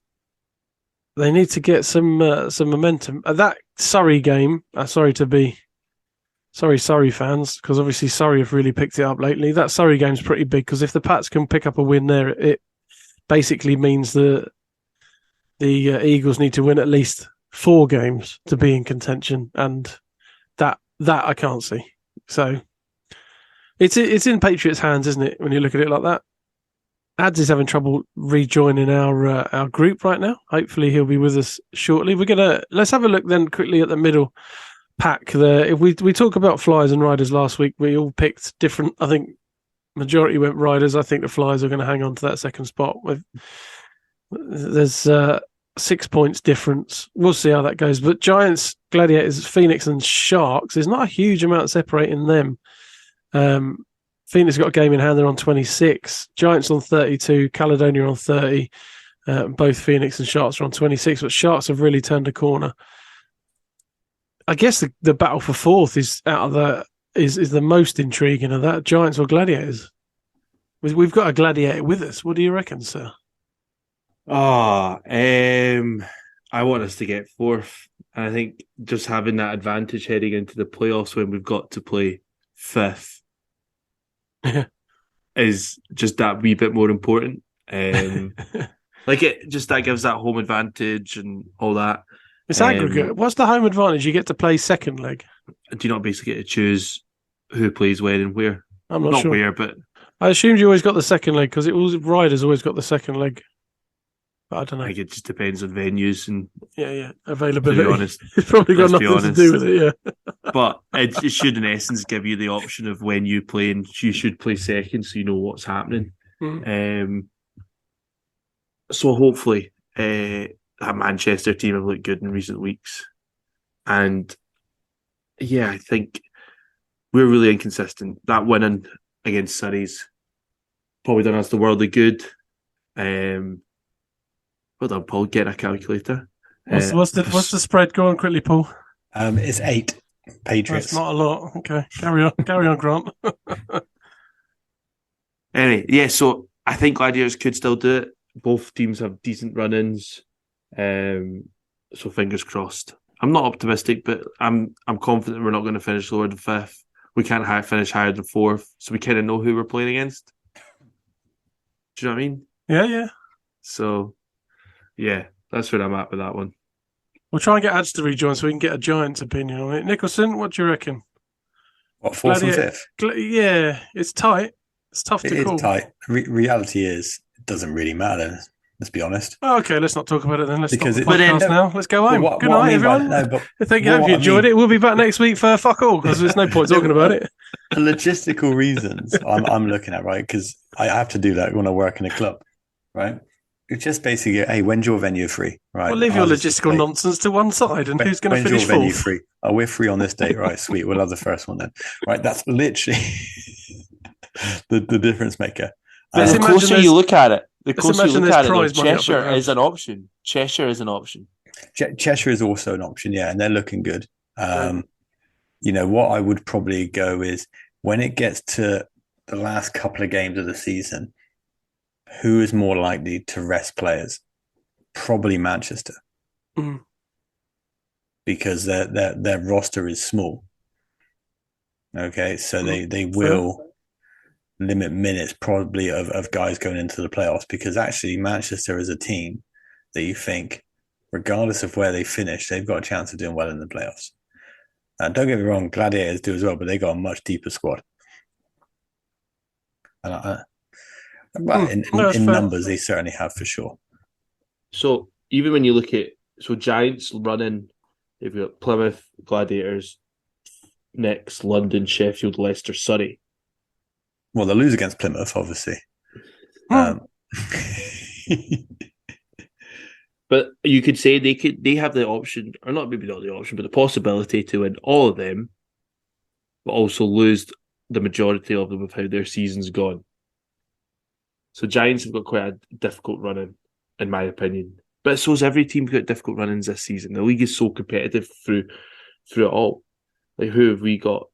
[SPEAKER 3] They need to get some momentum. That Surrey game. Sorry, Surrey fans, because obviously Surrey have really picked it up lately. That Surrey game's pretty big because if the Pats can pick up a win there, it basically means the Eagles need to win at least 4 games to be in contention, and that I can't see. So it's in Patriots' hands, isn't it? When you look at it like that. Ads is having trouble rejoining our group right now. Hopefully he'll be with us shortly. Let's have a look then quickly at the middle pack there. If we talk about Flyers and Riders last week, we all picked different. I think majority went Riders. I think the Flyers are going to hang on to that second spot. There's 6 points difference. We'll see how that goes. But Giants, Gladiators, Phoenix, and Sharks. There's not a huge amount separating them. Phoenix got a game in hand. They're on 26. Giants on 32. Caledonia on 30. Both Phoenix and Sharks are on 26. But Sharks have really turned a corner. I guess the battle for fourth is the most intriguing of that. Giants or Gladiators? We've got a Gladiator with us. What do you reckon, sir?
[SPEAKER 5] I want us to get fourth.
[SPEAKER 7] And I think just having that advantage heading into the playoffs when we've got to play fifth is just that wee bit more important. Like it just that gives that home advantage and all that.
[SPEAKER 3] It's aggregate. What's the home advantage? You get to play second leg.
[SPEAKER 7] Do you not basically get to choose who plays when and where?
[SPEAKER 3] I'm not sure.
[SPEAKER 7] Where, but
[SPEAKER 3] I assumed you always got the second leg because Ryder's always got the second leg. But I don't know.
[SPEAKER 7] I think it just depends on venues and
[SPEAKER 3] availability.
[SPEAKER 7] To be honest,
[SPEAKER 3] it's probably got nothing to do with it. Yeah,
[SPEAKER 7] but it should in essence give you the option of when you play, and you should play second, so you know what's happening. So hopefully, that Manchester team have looked good in recent weeks, and I think we're really inconsistent. That winning against Surrey's probably done us the worldly good. Well done, Paul. Get a calculator.
[SPEAKER 3] What's the spread? Go on quickly, Paul.
[SPEAKER 6] It's 8 Patriots.
[SPEAKER 3] That's not a lot. Okay, carry on, Grant.
[SPEAKER 7] Anyway, so I think Gladiators could still do it. Both teams have decent run-ins, so fingers crossed. I'm not optimistic, but I'm confident we're not going to finish lower than fifth. We can't finish higher than fourth, so we kind of know who we're playing against. Do you know what I mean?
[SPEAKER 3] Yeah.
[SPEAKER 7] So, that's where I'm at with that one.
[SPEAKER 3] We'll try and get Ads to rejoin so we can get a Giants' opinion on it. Nicholson, what do you reckon?
[SPEAKER 6] What, fourth and fifth?
[SPEAKER 3] Yeah, it's tight. It's tough to call.
[SPEAKER 6] It is tight. Reality is, it doesn't really matter. Let's be honest.
[SPEAKER 3] Oh, okay, let's not talk about it then. Let's stop the podcast now. Let's go home. Good night, everyone. Thank you. Hope you enjoyed it. We'll be back next week for fuck all because there's no point talking about it.
[SPEAKER 6] The logistical reasons I'm looking at, right? Because I have to do that when I work in a club, right? It's just basically, hey, when's your venue free? Right.
[SPEAKER 3] Well, leave your logistical nonsense to one side, and who's going to finish fourth? Venue
[SPEAKER 6] free? Oh, we're free on this date, right? Sweet. We'll have the first one then, right? That's literally the difference maker.
[SPEAKER 5] The closer you look at it, Cheshire
[SPEAKER 3] is
[SPEAKER 5] an option. Cheshire is an option.
[SPEAKER 6] Cheshire is also an option, yeah, and they're looking good. What I would probably go is when it gets to the last couple of games of the season, who is more likely to rest players? Probably Manchester, because their roster is small. Okay, so they will limit minutes probably of guys going into the playoffs, because actually Manchester is a team that you think, regardless of where they finish, they've got a chance of doing well in the playoffs. Don't get me wrong, Gladiators do as well, but they got a much deeper squad. And in numbers, they certainly have for sure.
[SPEAKER 7] So even when you look at Giants running, they've got Plymouth, Gladiators, next London, Sheffield, Leicester, Surrey.
[SPEAKER 6] Well, they'll lose against Plymouth, obviously.
[SPEAKER 7] But you could say they have the option, or not maybe not the option, but the possibility to win all of them, but also lose the majority of them with how their season's gone. So Giants have got quite a difficult run in my opinion. But so's every team's got difficult run-ins this season. The league is so competitive through it all. Like, who have we got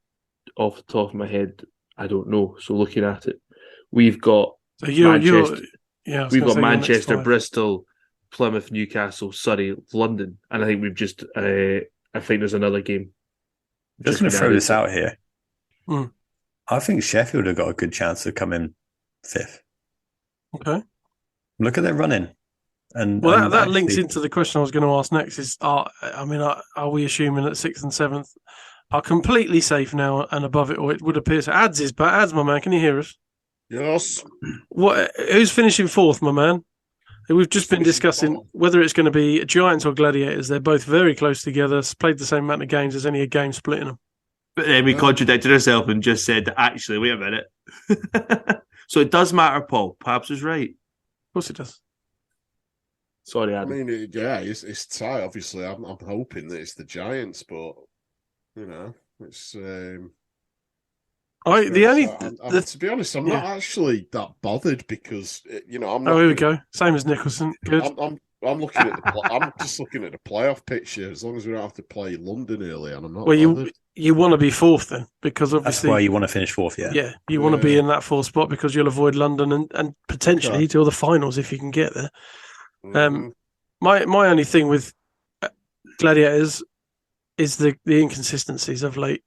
[SPEAKER 7] off the top of my head? I don't know. So looking at it, we've got Manchester, Bristol, Plymouth, Newcastle, Surrey, London, and I think we've just. I think there's another game.
[SPEAKER 6] Just going to throw this out here. I think Sheffield have got a good chance to come in fifth.
[SPEAKER 3] Okay.
[SPEAKER 6] Look at their running. And
[SPEAKER 3] that links into the question I was going to ask next. Is are we assuming that 6th and 7th are completely safe now and above it, or it would appear so? Ads, my man, can you hear us?
[SPEAKER 4] Yes.
[SPEAKER 3] Who's finishing fourth, my man? We've just been discussing whether it's going to be Giants or Gladiators. They're both very close together, played the same amount of games. There's only a game splitting them.
[SPEAKER 7] But then we contradicted ourselves and just said, actually, wait a minute. So it does matter, Paul. Pabs was right.
[SPEAKER 3] Of course it does.
[SPEAKER 7] Sorry, Adam.
[SPEAKER 4] I mean, it's tight. Obviously, I'm hoping that it's the Giants, but it's. To be honest, I'm not actually that bothered because I'm not.
[SPEAKER 3] Oh, here we go. Same as Nicholson. Good.
[SPEAKER 4] I'm looking at I'm just looking at the playoff picture. As long as we don't have to play London early, and I'm not.
[SPEAKER 3] Well, you want to be fourth then, because obviously
[SPEAKER 6] that's why you want to finich fourth. Yeah,
[SPEAKER 3] you want to be in that fourth spot because you'll avoid London and potentially till the finals if you can get there. My only thing with Gladiators is the inconsistencies of late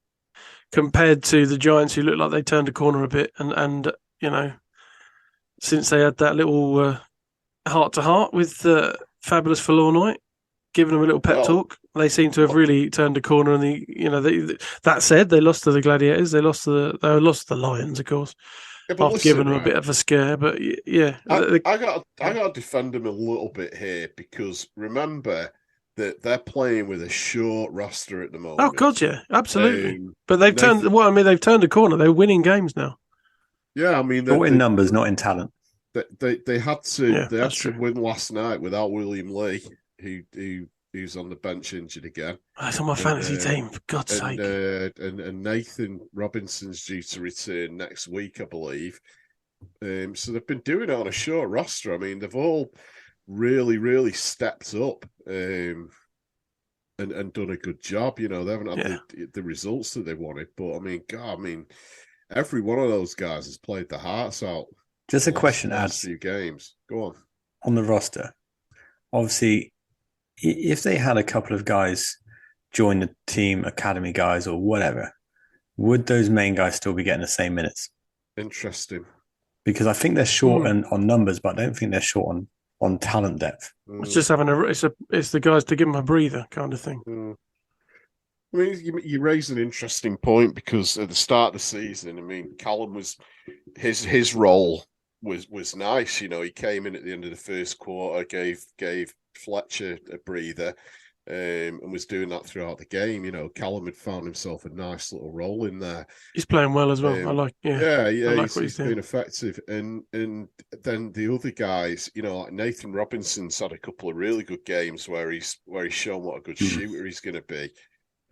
[SPEAKER 3] compared to the Giants, who look like they turned a corner a bit, and since they had that little heart to heart with Fabulous Forlorn Night, giving them a little pep talk, they seem to have really turned a corner. And that said, they lost to the Gladiators. They lost to the Lions, of course.
[SPEAKER 4] Yeah,
[SPEAKER 3] After giving them a bit of a scare, but yeah,
[SPEAKER 4] I got to defend them a little bit here, because remember that they're playing with a short roster at the moment.
[SPEAKER 3] Oh God, yeah, absolutely. But they've turned a corner. They're winning games now.
[SPEAKER 4] Yeah, I mean,
[SPEAKER 6] not in numbers, not in talent.
[SPEAKER 4] They had to win last night without William Lee, who's on the bench injured again.
[SPEAKER 3] That's on my fantasy team, for God's sake.
[SPEAKER 4] And Nathan Robinson's due to return next week, I believe. So they've been doing it on a short roster. I mean, they've all really, really stepped up and done a good job. They haven't had the results that they wanted, but I mean, God, every one of those guys has played their hearts out.
[SPEAKER 6] Just a question,
[SPEAKER 4] last few games. Go
[SPEAKER 6] on the roster. Obviously, if they had a couple of guys join the team, academy guys or whatever, would those main guys still be getting the same minutes?
[SPEAKER 4] Interesting.
[SPEAKER 6] Because I think they're short on numbers, but I don't think they're short on talent depth.
[SPEAKER 3] It's just it's the guys to give them a breather kind of thing.
[SPEAKER 4] I mean, you raise an interesting point, because at the start of the season, I mean, Callum was his role was nice. He came in at the end of the first quarter, gave Fletcher a breather, and was doing that throughout the game. Callum had found himself a nice little role in there.
[SPEAKER 3] He's playing well as well. I like
[SPEAKER 4] he's been effective. And then the other guys, like Nathan Robinson's had a couple of really good games where he's shown what a good shooter he's going to be.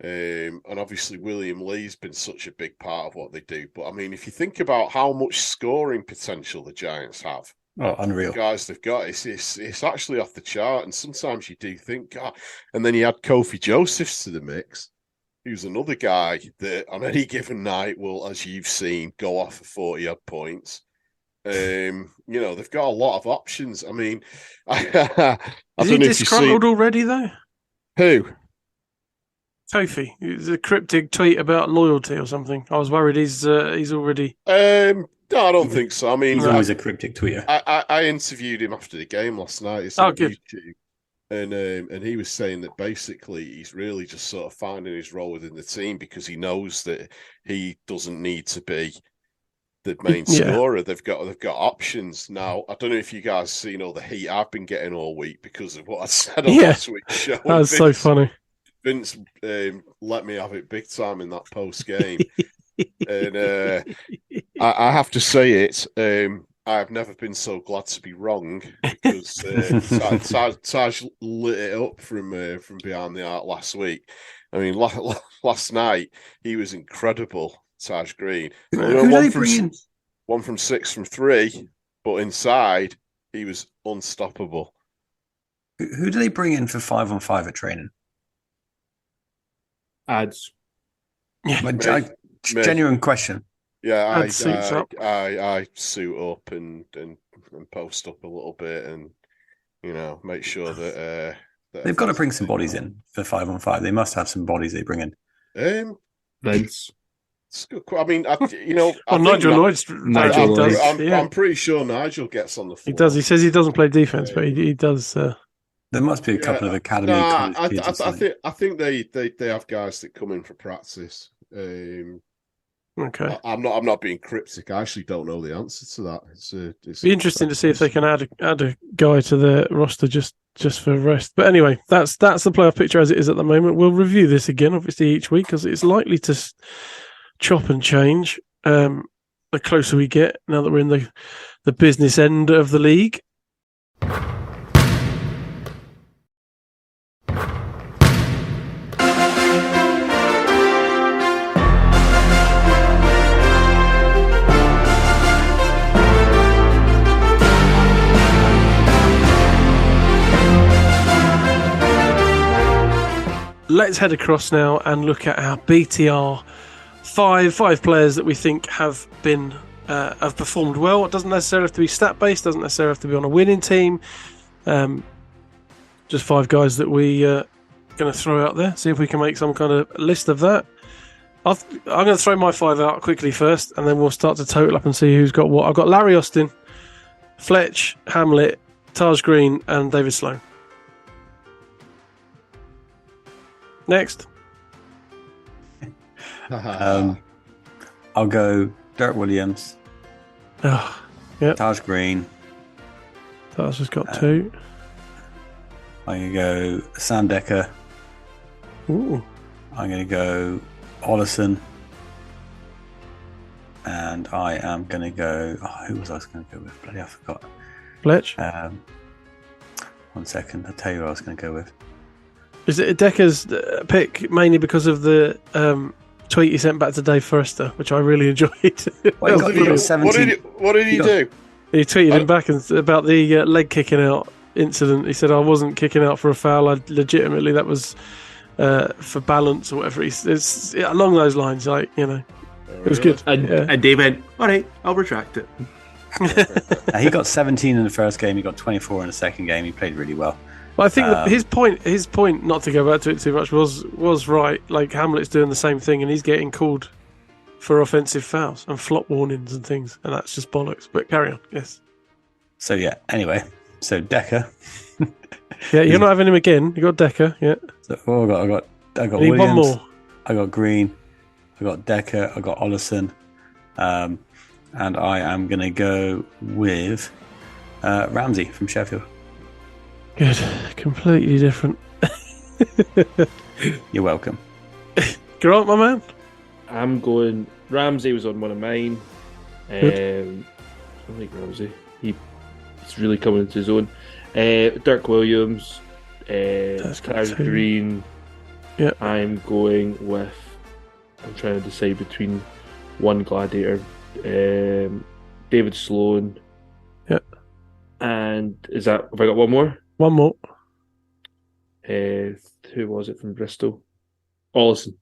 [SPEAKER 4] And obviously William Lee's been such a big part of what they do. But I mean, if you think about how much scoring potential the Giants have,
[SPEAKER 6] unreal.
[SPEAKER 4] The guys they've got, it's actually off the chart. And sometimes you do think, God. And then you add Kofi Josephs to the mix, who's another guy that on any given night will, as you've seen, go off for 40-odd points. They've got a lot of options. I mean, I
[SPEAKER 3] Is he disgruntled already, though?
[SPEAKER 4] Who?
[SPEAKER 3] Kofi. It was a cryptic tweet about loyalty or something. I was worried he's already.
[SPEAKER 4] No, I don't think so. I mean,
[SPEAKER 6] he's always a cryptic tweeter.
[SPEAKER 4] I interviewed him after the game last night. It's on YouTube, and he was saying that basically he's really just sort of finding his role within the team, because he knows that he doesn't need to be the main scorer. They've got options now. I don't know if you guys seen all the heat I've been getting all week because of what I said on last week's show.
[SPEAKER 3] That's so funny.
[SPEAKER 4] Vince let me have it big time in that post game. And I have to say it. I've never been so glad to be wrong, because Taj lit it up from behind the arc last week. I mean, last night he was incredible. Taj Green. One from 6 from 3, but inside he was unstoppable.
[SPEAKER 6] Who do they bring in for 5-on-5 at training?
[SPEAKER 7] Ads.
[SPEAKER 3] Yeah.
[SPEAKER 6] Genuine question.
[SPEAKER 4] Yeah, I suit up and post up a little bit, and make sure that
[SPEAKER 6] they've got to bring some bodies in for 5-on-5. They must have some bodies they bring in.
[SPEAKER 7] Vince.
[SPEAKER 4] It's good. I mean,
[SPEAKER 3] Nigel Lloyd does.
[SPEAKER 4] I'm pretty sure Nigel gets on the floor.
[SPEAKER 3] He does. He says he doesn't play defense, but he does.
[SPEAKER 6] There must be a couple of academy.
[SPEAKER 4] I think they have guys that come in for practice.
[SPEAKER 3] Okay.
[SPEAKER 4] I'm not being cryptic. I actually don't know the answer to that. It's
[SPEAKER 3] be interesting to see if they can add a guy to the roster just for rest. But anyway, that's the playoff picture as it is at the moment. We'll review this again, obviously, each week, because it's likely to chop and change the closer we get, now that we're in the business end of the league. Let's head across now and look at our BTR five players that we think have performed well. It doesn't necessarily have to be stat based, doesn't necessarily have to be on a winning team. Just 5 guys that we going to throw out there. See if we can make some kind of list of that. I'm going to throw my 5 out quickly first, and then we'll start to total up and see who's got what. I've got Larry Austin, Fletch, Hamlet, Taj Green, and David Sloan. Next.
[SPEAKER 6] I'll go Dirk Williams,
[SPEAKER 3] Oh, yeah.
[SPEAKER 6] Taj Green.
[SPEAKER 3] Taj has got 2.
[SPEAKER 6] I'm going to go Sam Decker.
[SPEAKER 3] Ooh.
[SPEAKER 6] I'm going to go Ollison. And I am going to go... Oh, who was I going to go with? Bloody, I forgot.
[SPEAKER 3] Fletch.
[SPEAKER 6] 1 second. I'll tell you what I was going to go with.
[SPEAKER 3] Is it Decker's pick mainly because of the tweet he sent back to Dave Forrester, which I really enjoyed?
[SPEAKER 6] Well,
[SPEAKER 4] What did he do?
[SPEAKER 3] He tweeted him back about the leg kicking out incident. He said, I wasn't kicking out for a foul. Legitimately, that was for balance or whatever. It's along those lines, like, you know. It was good.
[SPEAKER 5] And Dave went, all right, I'll retract it.
[SPEAKER 6] He got 17 in the first game. He got 24 in the second game. He played really well.
[SPEAKER 3] Well, I think that his point, not to go back to it too much, was right. Like, Hamlet's doing the same thing, and he's getting called for offensive fouls and flop warnings and things, and that's just bollocks. But carry on, yes.
[SPEAKER 6] So yeah. Anyway, so Decker.
[SPEAKER 3] Yeah, you're not having him again. You got Decker, yeah.
[SPEAKER 6] So I got
[SPEAKER 3] Need
[SPEAKER 6] Williams.
[SPEAKER 3] one more.
[SPEAKER 6] I got Green. I got Decker. I got Ollison. And I am going to go with Ramsey from Sheffield.
[SPEAKER 3] Good. Completely different.
[SPEAKER 6] You're welcome.
[SPEAKER 3] Grant, my man.
[SPEAKER 7] I'm going. Ramsey was on one of mine. I like Ramsey. He's really coming into his own. Dirk Williams, Taj Green.
[SPEAKER 3] Yeah.
[SPEAKER 7] I'm going with. I'm trying to decide between one gladiator, David Sloan.
[SPEAKER 3] Yeah.
[SPEAKER 7] And have I got one more?
[SPEAKER 3] One more.
[SPEAKER 7] Who was it from Bristol? Ollison.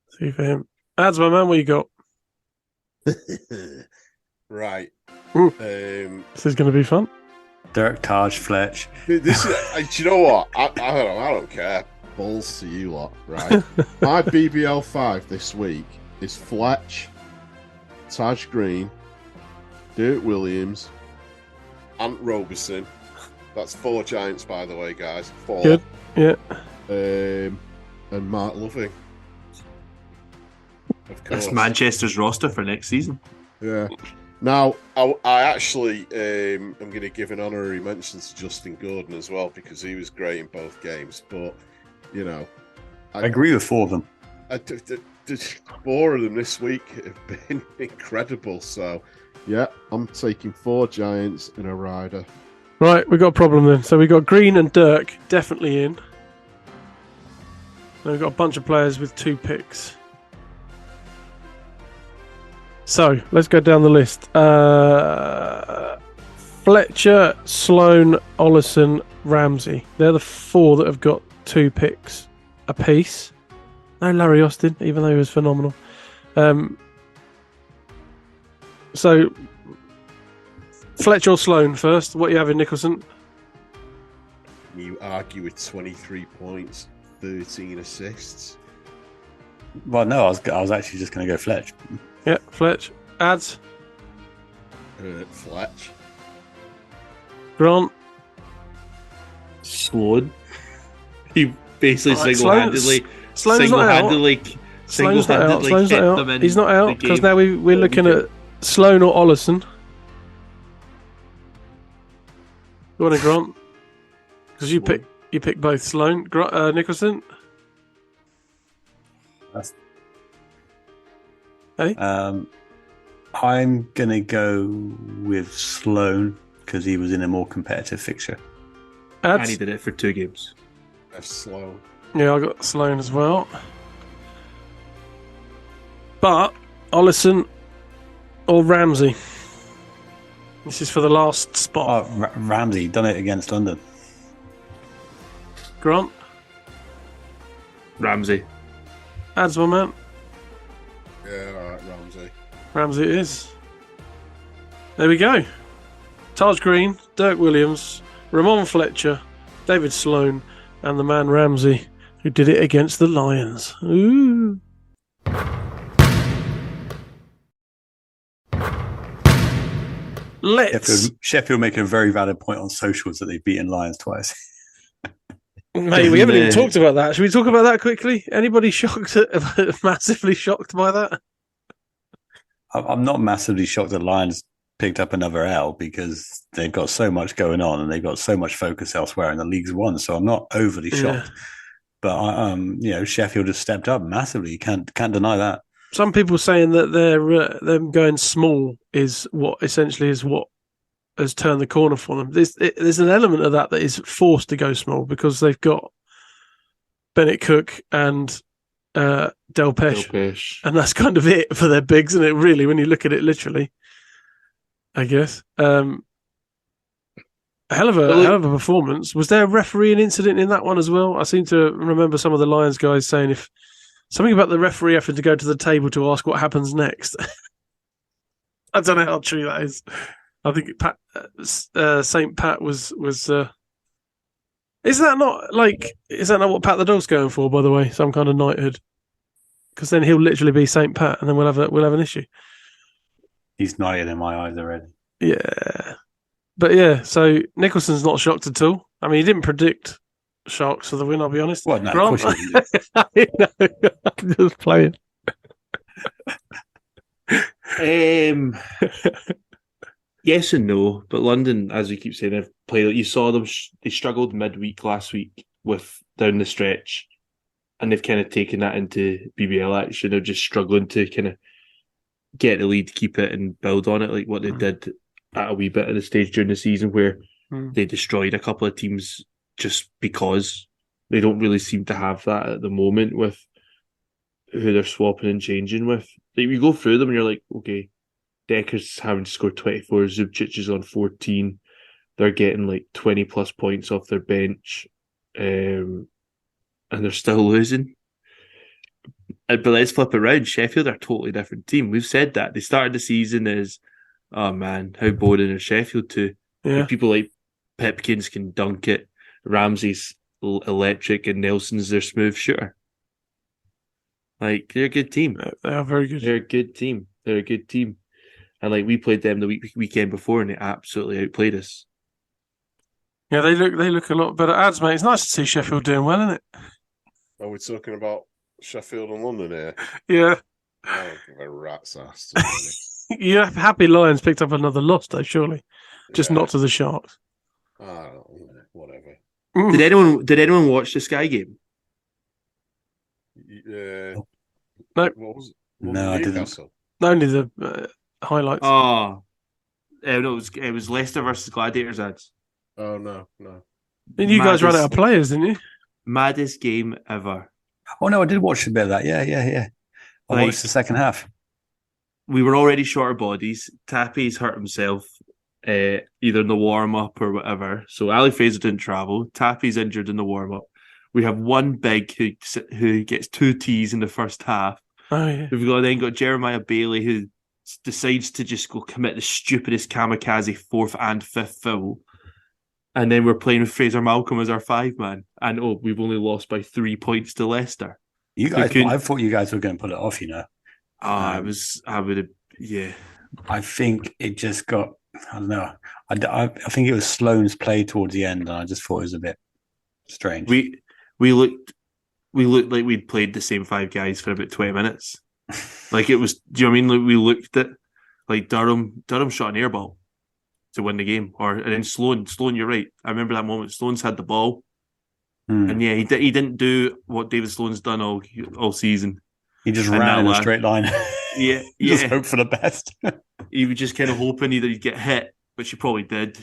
[SPEAKER 3] See for him. Ads, my man, what you got?
[SPEAKER 4] Right.
[SPEAKER 3] This is going to be fun.
[SPEAKER 6] Dirk, Taj, Fletch.
[SPEAKER 4] This is, do you know what? I don't care. Balls to you lot, right? My BBL 5 this week is Fletch, Taj Green, Dirk Williams, Ant Roberson. That's 4 Giants, by the way, guys. 4.
[SPEAKER 3] Good. Yeah.
[SPEAKER 4] And Mark Loving. Of course.
[SPEAKER 5] That's Manchester's roster for next season.
[SPEAKER 4] Yeah. Now, I actually am going to give an honorary mention to Justin Gordon as well, because he was great in both games. But, you know,
[SPEAKER 6] I agree with 4 of them.
[SPEAKER 4] 4 of them this week have been incredible. So, yeah, I'm taking 4 Giants and a Ryder.
[SPEAKER 3] Right, we got a problem then. So we got Green and Dirk definitely in. And we've got a bunch of players with 2 picks. So let's go down the list. Fletcher, Sloan, Ollison, Ramsey. They're the 4 that have got 2 picks apiece. No Larry Austin, even though he was phenomenal. So Fletcher or Sloan first. What are you having, Nicholson?
[SPEAKER 4] You argue with 23 points, 13 assists.
[SPEAKER 6] Well, no, I was actually just going to go Fletch.
[SPEAKER 3] Yeah, Fletch. Ads.
[SPEAKER 4] Fletch.
[SPEAKER 3] Grant.
[SPEAKER 5] Sloan. He basically
[SPEAKER 3] Alright,
[SPEAKER 5] single-handedly
[SPEAKER 3] Sloan's not out. Sloan's not out. Sloan's not
[SPEAKER 5] kept them
[SPEAKER 3] out.
[SPEAKER 5] in
[SPEAKER 3] He's not out
[SPEAKER 5] the
[SPEAKER 3] because
[SPEAKER 5] game.
[SPEAKER 3] now we're looking at Sloan or Ollison. Go on, Grant. Because you pick both Sloan, Nicholson. Hey.
[SPEAKER 6] I'm gonna go with Sloan because he was in a more competitive fixture.
[SPEAKER 5] And
[SPEAKER 3] Ads.
[SPEAKER 5] he did it for 2 games.
[SPEAKER 4] That's slow.
[SPEAKER 3] Yeah, I got Sloan as well. But Ollison or Ramsey. This is for the last spot.
[SPEAKER 6] Oh, Ramsey done it against London.
[SPEAKER 3] Grant.
[SPEAKER 5] Ramsey.
[SPEAKER 3] Ads, my man.
[SPEAKER 4] Yeah, all right, Ramsey.
[SPEAKER 3] Ramsey it is. There we go. Taj Green, Dirk Williams, Ramon Fletcher, David Sloan, and the man Ramsey who did it against the Lions. Ooh.
[SPEAKER 6] Sheffield making a very valid point on socials that they've beaten Lions twice.
[SPEAKER 3] Mate, we haven't even talked about that. Should we talk about that quickly? Anybody shocked, massively shocked by that?
[SPEAKER 6] I'm not massively shocked that Lions picked up another L because they've got so much going on and they've got so much focus elsewhere in the League's One. So I'm not overly shocked. But Sheffield has stepped up massively. You can't deny that.
[SPEAKER 3] Some people saying that them going small is what has turned the corner for them. There's an element of that is forced to go small because they've got Bennett Cook and Del Pesh, and that's kind of it for their bigs, isn't it? Really, when you look at it literally, I guess. A hell of a performance. Was there a refereeing incident in that one as well? I seem to remember some of the Lions guys saying something about the referee having to go to the table to ask what happens next. I don't know how true that is. I think St. Pat was. Is that not what Pat the Dog's going for? By the way, some kind of knighthood, because then he'll literally be St. Pat, and then we'll have an issue.
[SPEAKER 6] He's knighted in my eyes already.
[SPEAKER 3] Yeah, but yeah. So Nicholson's not shocked at all. I mean, he didn't predict Sharks for the win. I'll be honest.
[SPEAKER 6] Well, no,
[SPEAKER 3] Grant?
[SPEAKER 6] of course he didn't.
[SPEAKER 3] I'm just playing.
[SPEAKER 5] Yes and no, but London, as we keep saying, they've played. You saw them; they struggled midweek last week with down the stretch, and they've kind of taken that into BBL action. They're just struggling to kind of get the lead, keep it, and build on it, like what they did at a wee bit of the stage during the season, where they destroyed a couple of teams just because they don't really seem to have that at the moment with who they're swapping and changing with. Like, you go through them, and you're like, okay. Decker's having to score 24, Zubcic is on 14. They're getting like 20 plus points off their bench, and they're still losing. But let's flip it around. Sheffield are a totally different team. We've said that. They started the season as, oh man, how boring is Sheffield to?
[SPEAKER 3] Yeah.
[SPEAKER 5] People like Pipkins can dunk it, Ramsey's electric, and Nelson's their smooth shooter. Like, they're a good team.
[SPEAKER 3] They are very good.
[SPEAKER 5] They're a good team. And like, we played them the weekend before, and they absolutely outplayed us.
[SPEAKER 3] Yeah, they look a lot better. Ads, mate. It's nice to see Sheffield doing well, isn't it?
[SPEAKER 4] Are we talking about Sheffield and London here?
[SPEAKER 3] Yeah.
[SPEAKER 4] I don't give a rat's ass.
[SPEAKER 3] You're happy Lions picked up another loss, though, surely. Just not to the Sharks.
[SPEAKER 4] Whatever.
[SPEAKER 5] Did anyone watch the Sky game?
[SPEAKER 4] Yeah.
[SPEAKER 3] No.
[SPEAKER 4] What was it?
[SPEAKER 6] No, I didn't.
[SPEAKER 3] Only the highlights.
[SPEAKER 5] Oh, no, it was Leicester versus Gladiators, ads.
[SPEAKER 4] Oh, no.
[SPEAKER 3] And you guys ran out of players, didn't you?
[SPEAKER 5] Maddest game ever.
[SPEAKER 6] Oh, no, I did watch a bit of that. Yeah. I watched the second half.
[SPEAKER 5] We were already short of bodies. Tappy's hurt himself, either in the warm-up or whatever. So Ali Fraser didn't travel. Tappy's injured in the warm-up. We have one big who gets 2 tees in the first half.
[SPEAKER 3] Oh, yeah.
[SPEAKER 5] We've got Jeremiah Bailey, who decides to just go commit the stupidest kamikaze 4th and 5th foul. And then we're playing with Fraser Malcolm as our 5-man. And we've only lost by 3 points to Leicester.
[SPEAKER 6] You guys, I thought you guys were going to put it off, you know.
[SPEAKER 5] I
[SPEAKER 6] think it just got, I don't know. I think it was Sloane's play towards the end, and I just thought it was a bit strange.
[SPEAKER 5] We looked like we'd played the same 5 guys for about 20 minutes. Like, it was, do you know what I mean? Like, we looked at, like, Durham shot an air ball to win the game. And then Sloane, you're right. I remember that moment. Sloane's had the ball. And yeah, he didn't do what David Sloane's done all season.
[SPEAKER 6] He just ran in a straight line.
[SPEAKER 5] Yeah.
[SPEAKER 6] Just hope for the best.
[SPEAKER 5] He was just kind of hoping either he'd get hit, which he probably did.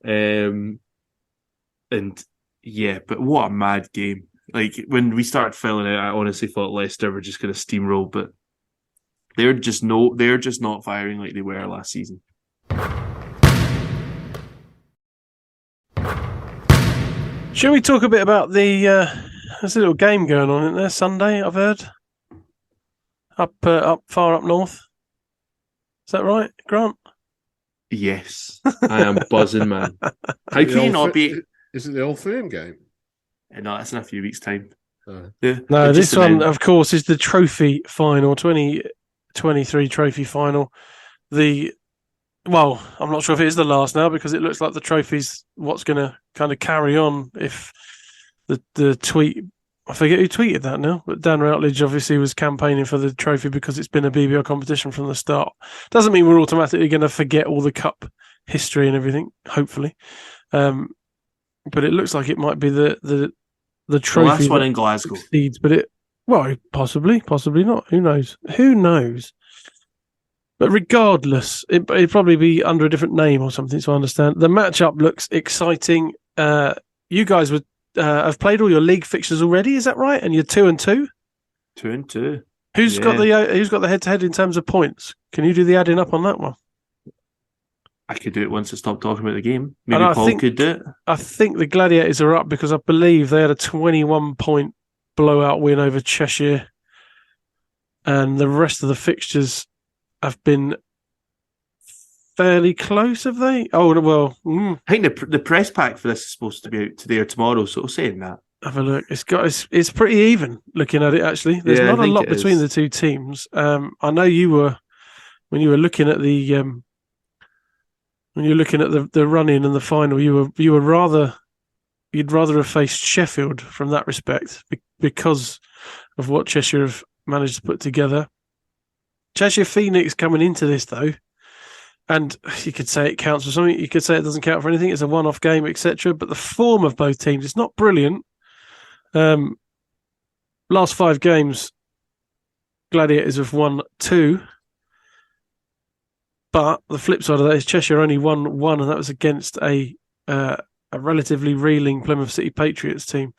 [SPEAKER 5] And yeah, but what a mad game. Like, when we started filling out, I honestly thought Leicester were just going to steamroll, but they're just not firing like they were last season.
[SPEAKER 3] Shall we talk a bit about there's a little game going on in there Sunday, I've heard. Up far up north. Is that right, Grant?
[SPEAKER 5] Yes. I am buzzing, man. How can you not be...
[SPEAKER 4] Is it the Old Firm game?
[SPEAKER 5] No, that's in a few weeks' time. Yeah.
[SPEAKER 3] No,
[SPEAKER 5] It
[SPEAKER 3] this
[SPEAKER 5] just
[SPEAKER 3] one,
[SPEAKER 5] announced-
[SPEAKER 3] of course, is the trophy final, 2023 trophy final. Well, I'm not sure if it is the last now because it looks like the trophy's what's going to kind of carry on if the tweet. I forget who tweeted that now, but Dan Routledge obviously was campaigning for the trophy because it's been a BBL competition from the start. Doesn't mean we're automatically going to forget all the cup history and everything, hopefully. But it looks like it might be the trophy
[SPEAKER 5] last one
[SPEAKER 3] that
[SPEAKER 5] in Glasgow.
[SPEAKER 3] succeeds, but possibly not. Who knows? But regardless, it'd probably be under a different name or something. So I understand the matchup looks exciting. You guys have played all your league fixtures already, is that right? And you're 2-2.
[SPEAKER 5] 2-2.
[SPEAKER 3] Who's got the head-to-head in terms of points? Can you do the adding up on that one?
[SPEAKER 5] I could do it once I stop talking about the game. Maybe Paul could do it.
[SPEAKER 3] I think the Gladiators are up because I believe they had a 21-point blowout win over Cheshire, and the rest of the fixtures have been fairly close, have they? Oh, well.
[SPEAKER 5] I think the press pack for this is supposed to be out today or tomorrow, so saying that.
[SPEAKER 3] Have a look. It's pretty even looking at it, actually. There's not a lot between the two teams. I know when you were looking at the run-in and the final, you'd rather have faced Sheffield from that respect because of what Cheshire have managed to put together. Cheshire Phoenix coming into this, though, and you could say it counts for something, you could say it doesn't count for anything, it's a one-off game, etc. But the form of both teams is not brilliant. Last 5 games, Gladiators have won 2. But the flip side of that is Cheshire only won 1, and that was against a relatively reeling Plymouth City Patriots team.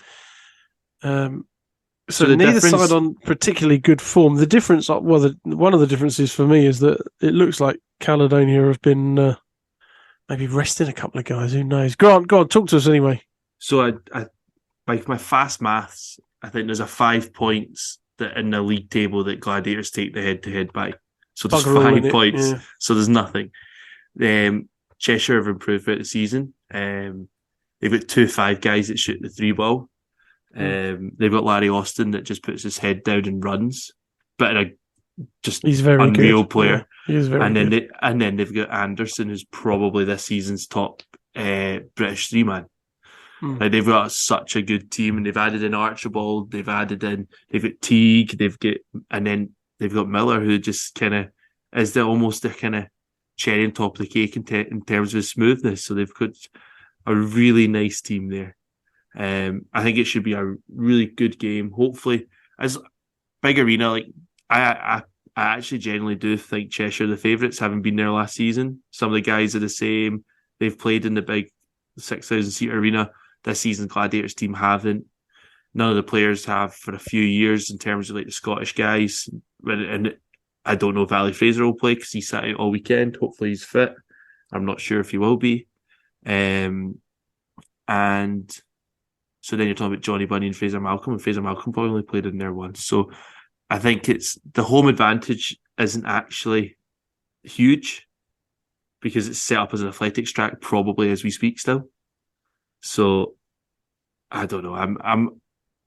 [SPEAKER 3] So neither side on particularly good form. The difference, one of the differences for me is that it looks like Caledonia have been maybe resting a couple of guys. Who knows? Go on, talk to us anyway.
[SPEAKER 5] So I like my fast maths, I think there's a 5 points that in the league table that Gladiators take the head-to-head by. So there's 5 points. Yeah. So there's nothing. Cheshire have improved throughout the season. They've got 2 guys that shoot the 3-ball. They've got Larry Austin that just puts his head down and runs, but he's very unreal good player. Yeah, he is very good. And then they've got Anderson, who's probably this season's top British 3-man. Like they've got such a good team, and they've added in Archibald, they've got Teague, they've got Miller, who just kind of is almost the kind of cherry on top of the cake in terms of his smoothness. So they've got a really nice team there. I think it should be a really good game. Hopefully, as big arena, like I actually genuinely do think Cheshire are the favourites, having been there last season. Some of the guys are the same. They've played in the big 6,000-seat arena. This season, Gladiators team haven't. None of the players have for a few years in terms of like the Scottish guys. And I don't know if Ali Fraser will play because he sat out all weekend. Hopefully he's fit. I'm not sure if he will be. And so then you're talking about Johnny Bunny and Fraser Malcolm, and Fraser Malcolm probably only played in there once. So I think it's the home advantage isn't actually huge because it's set up as an athletics track probably as we speak still. So I don't know. I'm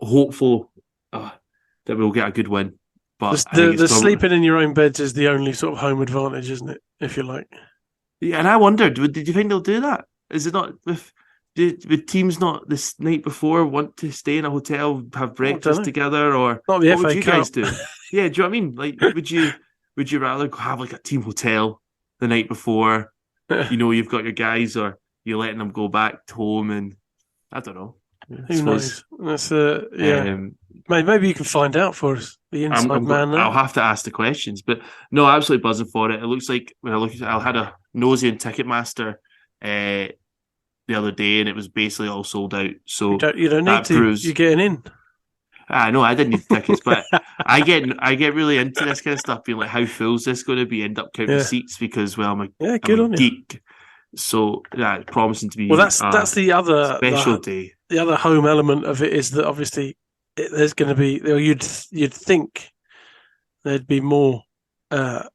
[SPEAKER 5] hopeful that we'll get a good win. But
[SPEAKER 3] the sleeping in your own beds is the only sort of home advantage, isn't it? If you like.
[SPEAKER 5] Yeah, and I wondered, did you think they'll do that? Is it not would teams not this night before want to stay in a hotel, have breakfast together, or
[SPEAKER 3] not the
[SPEAKER 5] what
[SPEAKER 3] FA
[SPEAKER 5] would you
[SPEAKER 3] Cup.
[SPEAKER 5] guys do? Yeah, do you know what I mean? Like, would you rather have like a team hotel the night before? You know, you've got your guys, or you're letting them go back home, and I don't know.
[SPEAKER 3] Who knows? That's maybe you can find out for us. The inside man.
[SPEAKER 5] I'll have to ask the questions, but no, absolutely buzzing for it. It looks like when I had a nosy on Ticketmaster the other day, and it was basically all sold out. So
[SPEAKER 3] you don't need to. You're getting in.
[SPEAKER 5] No, I didn't need tickets, but I get really into this kind of stuff, being like, how full is this going to be? End up counting seats because I'm a geek. So it's promising to be.
[SPEAKER 3] Well, that's the other
[SPEAKER 5] special day.
[SPEAKER 3] The other home element of it is that obviously there's going to be. You'd think there'd be more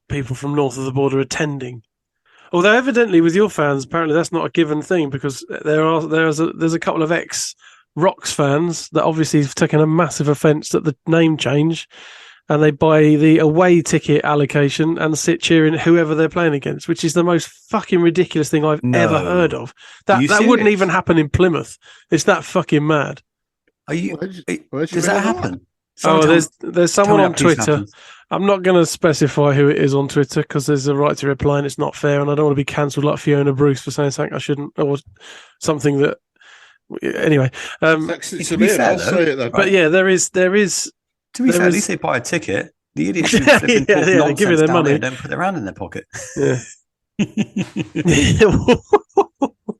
[SPEAKER 3] people from north of the border attending. Although evidently with your fans, apparently that's not a given thing because there's a couple of ex Rocks fans that obviously have taken a massive offence at the name change, and they buy the away ticket allocation and sit cheering whoever they're playing against, which is the most fucking ridiculous thing I've ever heard of. That wouldn't even happen in Plymouth. It's that fucking mad.
[SPEAKER 6] Are you?
[SPEAKER 4] Where'd you
[SPEAKER 6] Does that happen?
[SPEAKER 3] There's someone on Twitter.
[SPEAKER 6] Happens.
[SPEAKER 3] I'm not going to specify who it is on Twitter because there's a right to reply and it's not fair, and I don't want to be cancelled like Fiona Bruce for saying something I shouldn't, or something that. Anyway,
[SPEAKER 4] Text it to me and I'll say it then.
[SPEAKER 3] But yeah, there is.
[SPEAKER 6] To be fair, at least they buy a ticket. The idiots who flipping talk nonsense
[SPEAKER 3] give you their
[SPEAKER 6] down
[SPEAKER 3] money.
[SPEAKER 6] there don't put their hand in their pocket.
[SPEAKER 3] Yeah.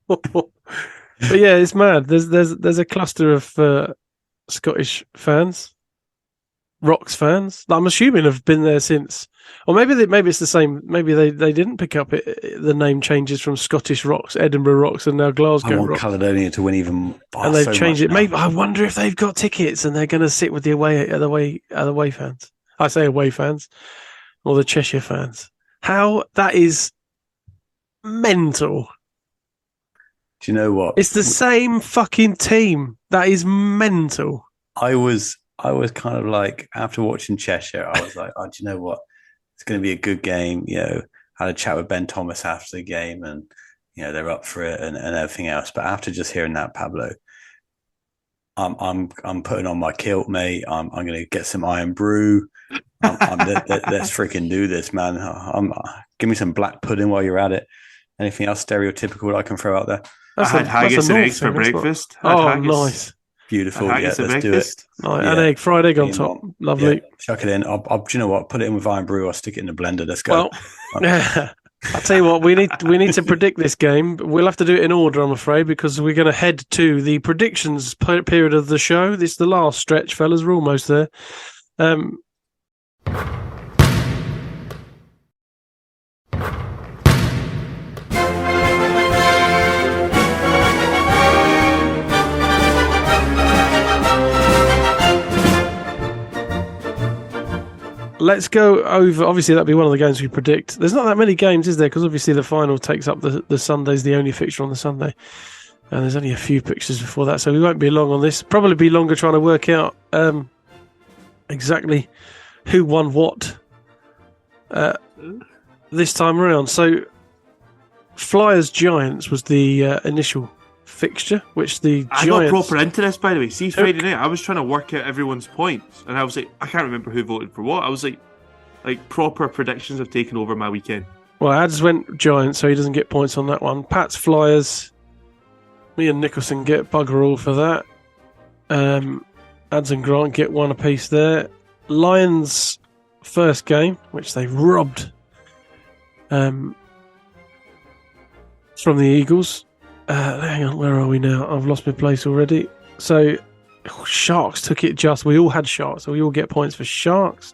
[SPEAKER 3] But yeah, it's mad. There's a cluster of Scottish fans, Rocks fans. I'm assuming have been there since, or maybe it's the same. Maybe they didn't pick up the name changes from Scottish Rocks, Edinburgh Rocks, and now Glasgow
[SPEAKER 6] I want
[SPEAKER 3] Rocks.
[SPEAKER 6] Caledonia to win even.
[SPEAKER 3] And they've
[SPEAKER 6] so
[SPEAKER 3] changed
[SPEAKER 6] much
[SPEAKER 3] it.
[SPEAKER 6] now.
[SPEAKER 3] Maybe I wonder if they've got tickets and they're going to sit with the away fans. I say away fans, or the Cheshire fans. How that is mental.
[SPEAKER 6] Do you know what?
[SPEAKER 3] It's the same fucking team. That is mental.
[SPEAKER 6] I was kind of like, after watching Cheshire, I was like, oh, do you know what? It's going to be a good game. You know, I had a chat with Ben Thomas after the game, and you know they're up for it and everything else. But after just hearing that, Pablo, I'm putting on my kilt, mate. I'm going to get some iron brew. Let's freaking do this, man. Give me some black pudding while you're at it. Anything else stereotypical that I can throw out there?
[SPEAKER 5] I had haggis and eggs for breakfast.
[SPEAKER 3] Oh, nice.
[SPEAKER 6] Beautiful. Yeah, let's do it.
[SPEAKER 3] Nice. An egg, fried egg on top. Lovely.
[SPEAKER 6] Yeah, chuck it in. Do you know what? Put it in with iron brew or stick it in the blender. Let's go.
[SPEAKER 3] Well, I'll tell you what, we need to predict this game. We'll have to do it in order, I'm afraid, because we're going to head to the predictions period of the show. This is the last stretch, fellas. We're almost there. Let's go over. Obviously, that'll be one of the games we predict. There's not that many games, is there? Because obviously the final takes up the Sunday's the only fixture on the Sunday, and there's only a few fixtures before that, so we won't be long on this. Probably be longer trying to work out exactly who won what this time around. So, Flyers Giants was the initial fixture, which the
[SPEAKER 5] I
[SPEAKER 3] Giants...
[SPEAKER 5] got proper into this, by the way. See, Friday night, I was trying to work out everyone's points, and I was like, I can't remember who voted for what. I was like proper predictions have taken over my weekend.
[SPEAKER 3] Well, Ads went Giants, so he doesn't get points on that one. Pat's Flyers. Me and Nicholson get bugger all for that. Ads and Grant get one apiece there. Lions first game, which they robbed from the Eagles. Hang on, where are we now? I've lost my place already. So, Sharks took it just. We all had Sharks, so we all get points for Sharks.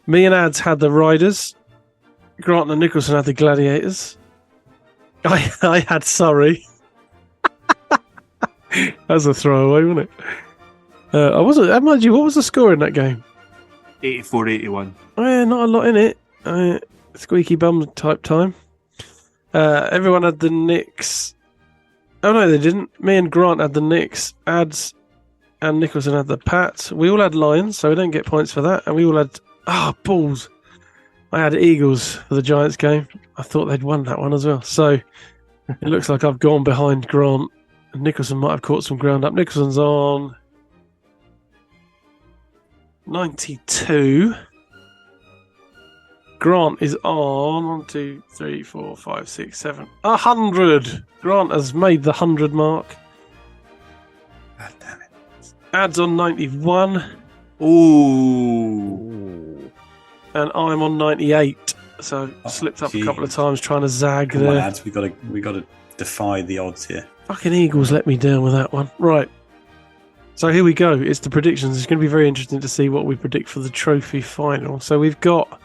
[SPEAKER 3] Me and Ads had the Riders. Grant and Nicholson had the Gladiators. I had Surrey. That's a throwaway, wasn't it? I wasn't. Mind you, what was the score in that game?
[SPEAKER 5] 84-81.
[SPEAKER 3] Yeah, not a lot in it. Squeaky bum type time. Everyone had the Knicks. Oh no, they didn't. Me and Grant had the Knicks. Ads and Nicholson had the Pats. We all had Lions, so we don't get points for that. And we all had balls. I had Eagles for the Giants game. I thought they'd won that one as well. So it looks like I've gone behind Grant. And Nicholson might have caught some ground up. Nicholson's on 92. Grant is on 1, 2, 3, 4, 5, 6, 7, 100. Grant has made the 100 mark.
[SPEAKER 6] God damn it.
[SPEAKER 3] Ads on 91.
[SPEAKER 5] Ooh.
[SPEAKER 3] And I'm on 98. So slipped up a couple of times trying to zag
[SPEAKER 6] Come
[SPEAKER 3] there.
[SPEAKER 6] on, Ads. We got to defy the odds here.
[SPEAKER 3] Fucking Eagles let me down with that one. Right. So here we go. It's the predictions. It's going to be very interesting to see what we predict for the trophy final. So we've got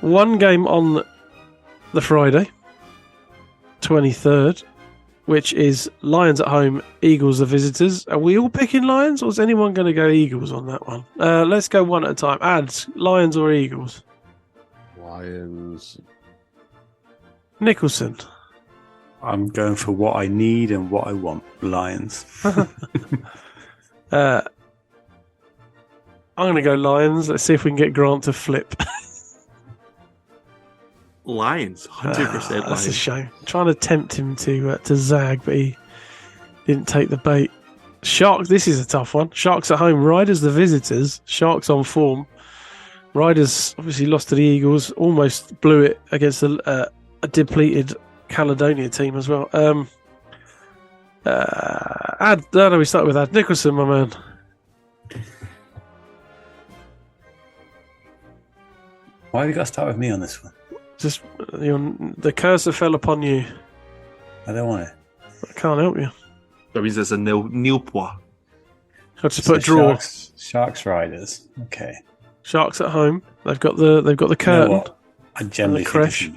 [SPEAKER 3] one game on the Friday, 23rd, which is Lions at home, Eagles the visitors. Are we all picking Lions, or is anyone going to go Eagles on that one? Let's go one at a time. Ads, Lions or Eagles?
[SPEAKER 4] Lions.
[SPEAKER 3] Nicholson.
[SPEAKER 6] I'm going for what I need and what I want. Lions.
[SPEAKER 3] I'm going to go Lions. Let's see if we can get Grant to flip.
[SPEAKER 5] Lions, 100%
[SPEAKER 3] That's a
[SPEAKER 5] Lions.
[SPEAKER 3] shame. Trying to tempt him to zag, but he didn't take the bait. Sharks, this is a tough one. Sharks at home, Riders the visitors. Sharks on form. Riders obviously lost to the Eagles, almost blew it against a depleted Caledonia team as well. We start with Ad Nicholson, my man.
[SPEAKER 6] Why have you got to start with me on this one?
[SPEAKER 3] Just the curse fell upon you.
[SPEAKER 6] I don't want it.
[SPEAKER 3] I can't help you.
[SPEAKER 5] That means there's a nil point.
[SPEAKER 3] I just put draw.
[SPEAKER 6] Sharks Riders. Okay.
[SPEAKER 3] Sharks at home. They've got the curtain.
[SPEAKER 6] You know what? I generally
[SPEAKER 3] and the crash.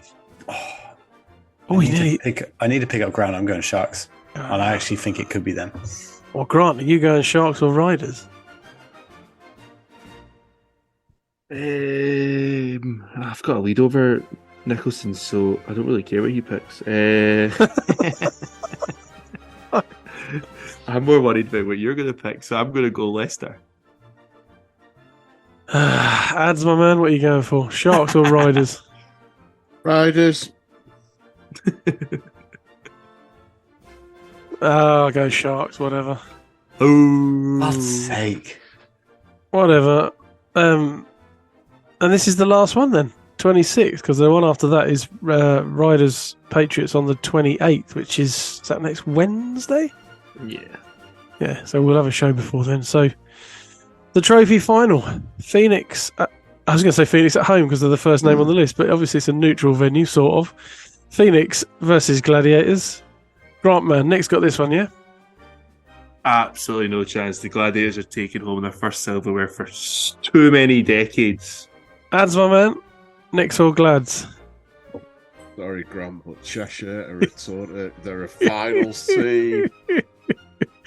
[SPEAKER 6] think I need to pick up ground. I'm going Sharks, and I actually think it could be them.
[SPEAKER 3] Well, Grant, are you going Sharks or Riders?
[SPEAKER 7] I've got a lead over Nicholson, so I don't really care what he picks.
[SPEAKER 5] I'm more worried about what you're going to pick, so I'm going to go Leicester.
[SPEAKER 3] Ads, my man, what are you going for? Sharks or Riders?
[SPEAKER 4] Riders.
[SPEAKER 3] I'll go Sharks, whatever.
[SPEAKER 5] Oh,
[SPEAKER 6] God's sake.
[SPEAKER 3] Whatever. And this is the last one then, 26th, because the one after that is Riders Patriots on the 28th, which is that next Wednesday?
[SPEAKER 5] Yeah.
[SPEAKER 3] Yeah, so we'll have a show before then. So the trophy final, Phoenix. I was going to say Phoenix at home because they're the first name on the list, but obviously it's a neutral venue, sort of. Phoenix versus Gladiators. Grant, man, Nick's got this one, yeah?
[SPEAKER 5] Absolutely no chance. The Gladiators are taking home their first silverware for too many decades.
[SPEAKER 3] Ads, my man. Nick's all Glads.
[SPEAKER 4] Sorry, Grant, but Cheshire they're a finals team.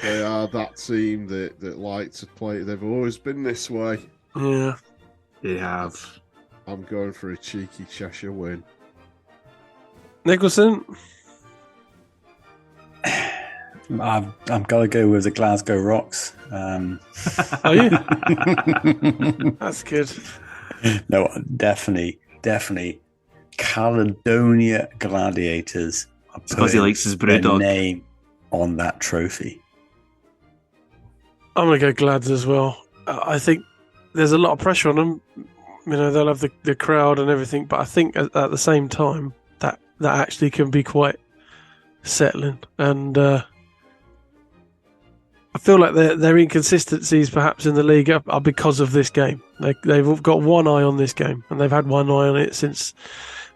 [SPEAKER 4] They are that team that like to play. They've always been this way.
[SPEAKER 3] Yeah.
[SPEAKER 5] They have.
[SPEAKER 4] I'm going for a cheeky Cheshire win.
[SPEAKER 3] Nicholson?
[SPEAKER 6] I've got to go with the Glasgow Rocks.
[SPEAKER 3] Are you? That's good.
[SPEAKER 6] No, definitely Caledonia Gladiators.
[SPEAKER 5] Because he likes his Brewdog
[SPEAKER 6] name on that trophy.
[SPEAKER 3] I'm going to go Glads as well. I think there's a lot of pressure on them. You know, they'll have the crowd and everything, but I think at the same time that actually can be quite settling. And I feel like their inconsistencies perhaps in the league are because of this game. They've got one eye on this game, and they've had one eye on it since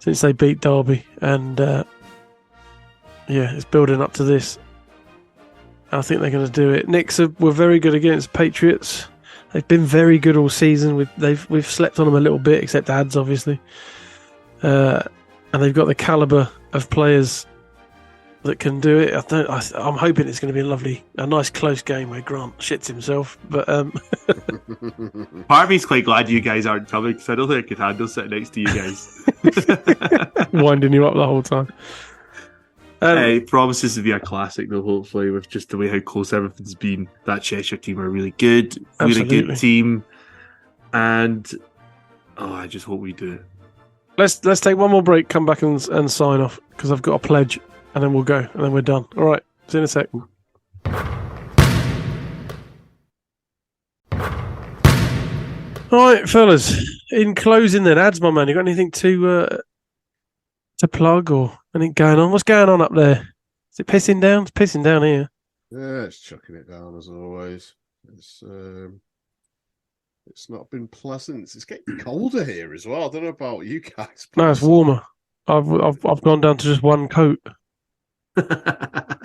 [SPEAKER 3] they beat Derby. And it's building up to this. I think they're going to do it. Knicks were very good against Patriots. They've been very good all season. We've slept on them a little bit, except Ads, obviously. And they've got the caliber of players that can do it. I'm hoping it's going to be a nice close game where Grant shits himself. But
[SPEAKER 5] Part of me's quite glad you guys aren't coming because I don't think I could handle sitting next to you guys.
[SPEAKER 3] winding you up the whole time.
[SPEAKER 5] It promises to be a classic, though. Hopefully, with just the way how close everything's been. That Cheshire team are really good, really good team, and I just hope we do it.
[SPEAKER 3] Let's take one more break, come back and sign off because I've got a pledge, and then we'll go, and then we're done. All right, see you in a sec. All right, fellas. In closing, then, Ads, my man, you got anything to plug or anything going on? What's going on up there? Is it pissing down? It's pissing down here.
[SPEAKER 4] Yeah, it's chucking it down as always. It's not been pleasant. It's getting colder here as well. I don't know about you guys.
[SPEAKER 3] No, it's warmer. I've gone down to just one coat.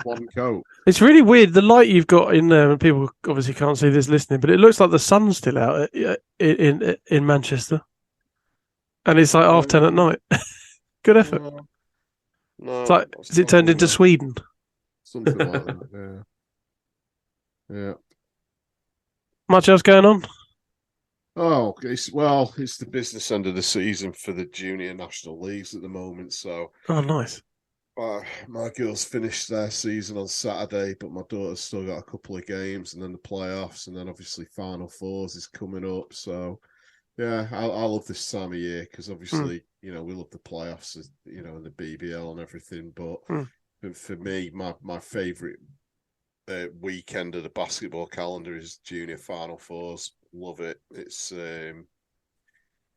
[SPEAKER 4] One coat.
[SPEAKER 3] It's really weird. The light you've got in there, and people obviously can't see this listening, but it looks like the sun's still out in Manchester, and it's like 10:30 at night. Good effort.
[SPEAKER 4] No,
[SPEAKER 3] it's like, is it turned into Sweden?
[SPEAKER 4] Something like that. Yeah.
[SPEAKER 3] Much else going on?
[SPEAKER 4] Oh, it's the business end of the season for the junior national leagues at the moment. So,
[SPEAKER 3] oh, nice.
[SPEAKER 4] My girls finished their season on Saturday, but my daughter's still got a couple of games, and then the playoffs, and then obviously Final Fours is coming up. So, yeah, I love this time of year because obviously, we love the playoffs, and the BBL and everything. But for me, my favourite weekend of the basketball calendar is Junior Final Fours. Love it. It's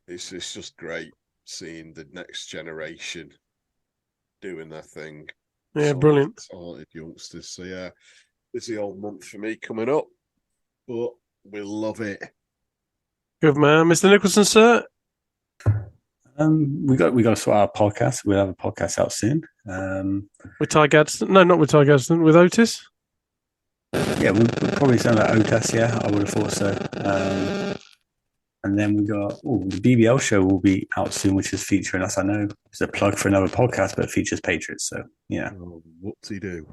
[SPEAKER 4] just great seeing the next generation doing their thing.
[SPEAKER 3] Yeah, brilliant.
[SPEAKER 4] Talented youngsters. So yeah, busy old month for me coming up, but we love it.
[SPEAKER 3] Good man, Mr. Nicholson, sir.
[SPEAKER 6] We got to sort out our podcast. We'll have a podcast out soon.
[SPEAKER 3] With Ty Gadsden? No, not with Ty Gadsden. With Otis?
[SPEAKER 6] Yeah, we'll probably sound like Otis. Yeah, I would have thought so. And then we got the BBL show will be out soon, which is featuring us. I know it's a plug for another podcast, but it features Patriots. So yeah,
[SPEAKER 4] what's he do?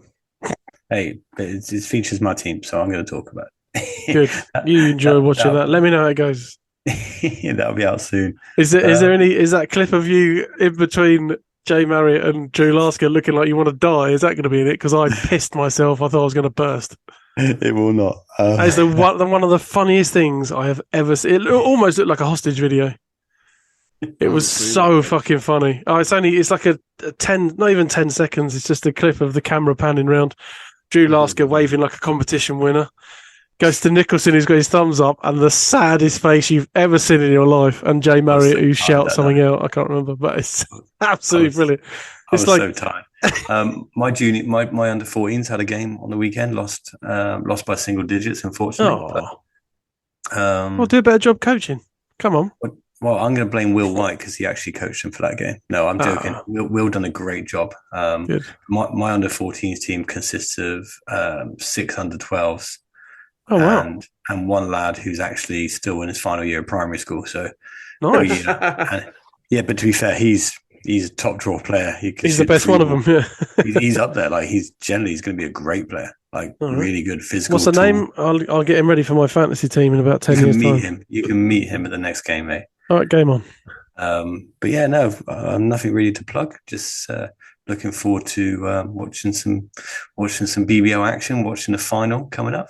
[SPEAKER 6] Hey, it features my team, so I'm going to talk about it.
[SPEAKER 3] Good. You enjoy watching that. Let me know how it goes.
[SPEAKER 6] That'll be out soon.
[SPEAKER 3] Is there that clip of you in between Jay Marriott and Drew Lasker looking like you want to die? Is that going to be in it? Because I pissed myself. I thought I was going to burst.
[SPEAKER 6] It will not.
[SPEAKER 3] That is one of the funniest things I have ever seen. It almost looked like a hostage video. It was so fucking funny. Oh, it's like a 10, not even 10 seconds. It's just a clip of the camera panning round. Drew Lasker waving like a competition winner. Goes to Nicholson, who's got his thumbs up, and the saddest face you've ever seen in your life. And Jay Marriott, who shouts something out. I can't remember, but it's absolutely brilliant.
[SPEAKER 6] It's so tired. My under 14s had a game on the weekend, lost by single digits, unfortunately.
[SPEAKER 3] Well, do a better job coaching. Come on.
[SPEAKER 6] Well, I'm going to blame Will White because he actually coached him for that game. No, I'm joking. Will done a great job.
[SPEAKER 3] Good.
[SPEAKER 6] My under 14s team consists of 6 under 12s.
[SPEAKER 3] Oh, wow.
[SPEAKER 6] And one lad who's actually still in his final year of primary school. So,
[SPEAKER 3] nice.
[SPEAKER 6] But to be fair, he's a top draw player.
[SPEAKER 3] He's the best one of them. Yeah.
[SPEAKER 6] he's up there. Like he's going to be a great player. Like really good physical.
[SPEAKER 3] What's the name? I'll get him ready for my fantasy team in about 10 years time.
[SPEAKER 6] You can meet him at the next game, mate.
[SPEAKER 3] All right, game on.
[SPEAKER 6] But yeah, no, nothing really to plug. Just looking forward to watching some BBL action, watching the final coming up.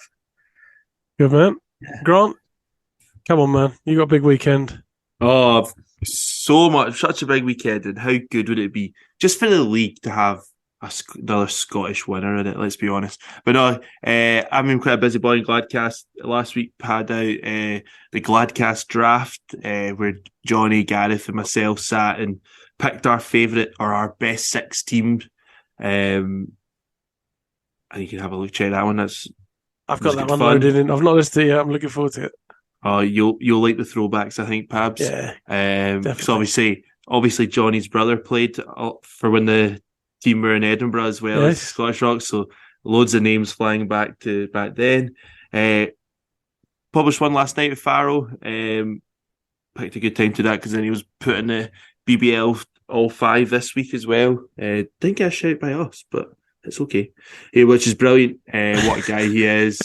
[SPEAKER 3] Good man. Yeah. Grant, come on, man. You got a big weekend.
[SPEAKER 5] Oh, so much. Such a big weekend. And how good would it be just for the league to have another Scottish winner in it, let's be honest. But no, I've been quite a busy boy in Gladcast. Last week had out the Gladcast draft where Johnny, Gareth and myself sat and picked our favourite or our best 6 teams. And you can have a look, check that one.
[SPEAKER 3] I've got that one loaded in. I've not listened to it yet. I'm looking forward to it.
[SPEAKER 5] Oh, you'll like the throwbacks, I think, Pabs.
[SPEAKER 3] Yeah.
[SPEAKER 5] So obviously Johnny's brother played for when the team were in Edinburgh as well as Scottish Rock. So loads of names flying back then. Published one last night with Farrell. Picked a good time to that because then he was putting the BBL all 5 this week as well. Didn't get a shout by us, but it's okay. Which is brilliant. What a guy he is.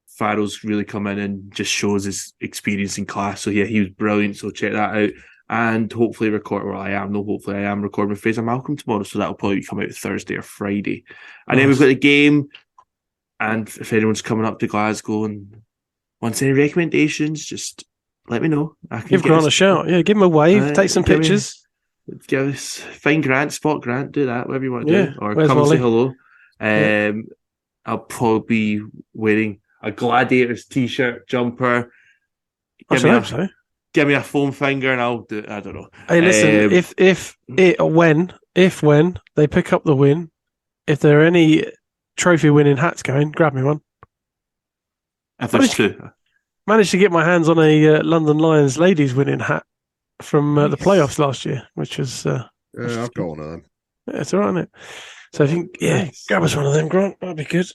[SPEAKER 5] Farrell's really come in and just shows his experience in class. So yeah, he was brilliant. So check that out. And hopefully I am recording with Fraser Malcolm tomorrow. So that'll probably come out Thursday or Friday. And then we've got the game. And if anyone's coming up to Glasgow and wants any recommendations, just let me know.
[SPEAKER 3] Give Grant a shout. Yeah, give him a wave. Take some pictures.
[SPEAKER 5] Find Grant, spot Grant, do that, whatever you want to do. Or come and say hello. I'll probably be wearing a Gladiators t-shirt, jumper. Give me a foam finger and I'll do it. I don't know.
[SPEAKER 3] Hey, listen, if when they pick up the win, if there are any trophy winning hats going, grab me one.
[SPEAKER 5] If there's 2.
[SPEAKER 3] Managed to get my hands on a London Lions ladies winning hat from the playoffs last year, which was...
[SPEAKER 4] I've got one of them.
[SPEAKER 3] Yeah, it's all right, isn't it? So I think, grab us one of them, Grant. That'd be good.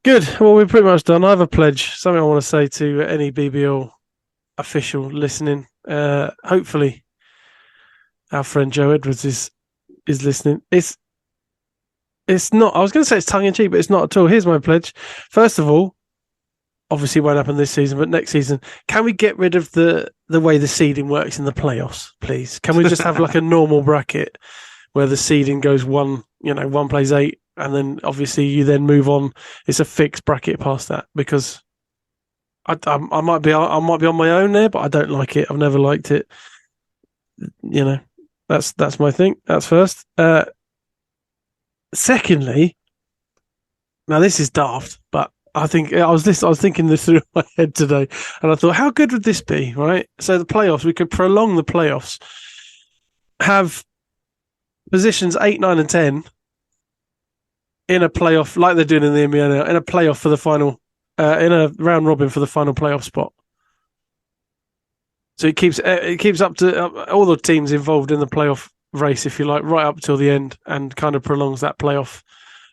[SPEAKER 3] Good. Well, we're pretty much done. I have a pledge, something I want to say to any BBL official listening. Hopefully, our friend Joe Edwards is listening. It's not. I was going to say it's tongue in cheek, but it's not at all. Here's my pledge. First of all, obviously won't happen this season, but next season, can we get rid of the way the seeding works in the playoffs, please? Can we just have like a normal bracket where the seeding goes one plays 8, and then obviously you then move on. It's a fixed bracket past that, because I might be on my own there, but I don't like it. I've never liked it. That's my thing. That's first. Secondly, now this is daft, but I think I was thinking this through my head today, and I thought, how good would this be, right? So the playoffs, we could prolong the playoffs, have positions 8, 9, and 10 in a playoff like they're doing in the NBA now, in a playoff for the final, in a round robin for the final playoff spot. So it keeps up to all the teams involved in the playoff race, if you like, right up till the end, and kind of prolongs that playoff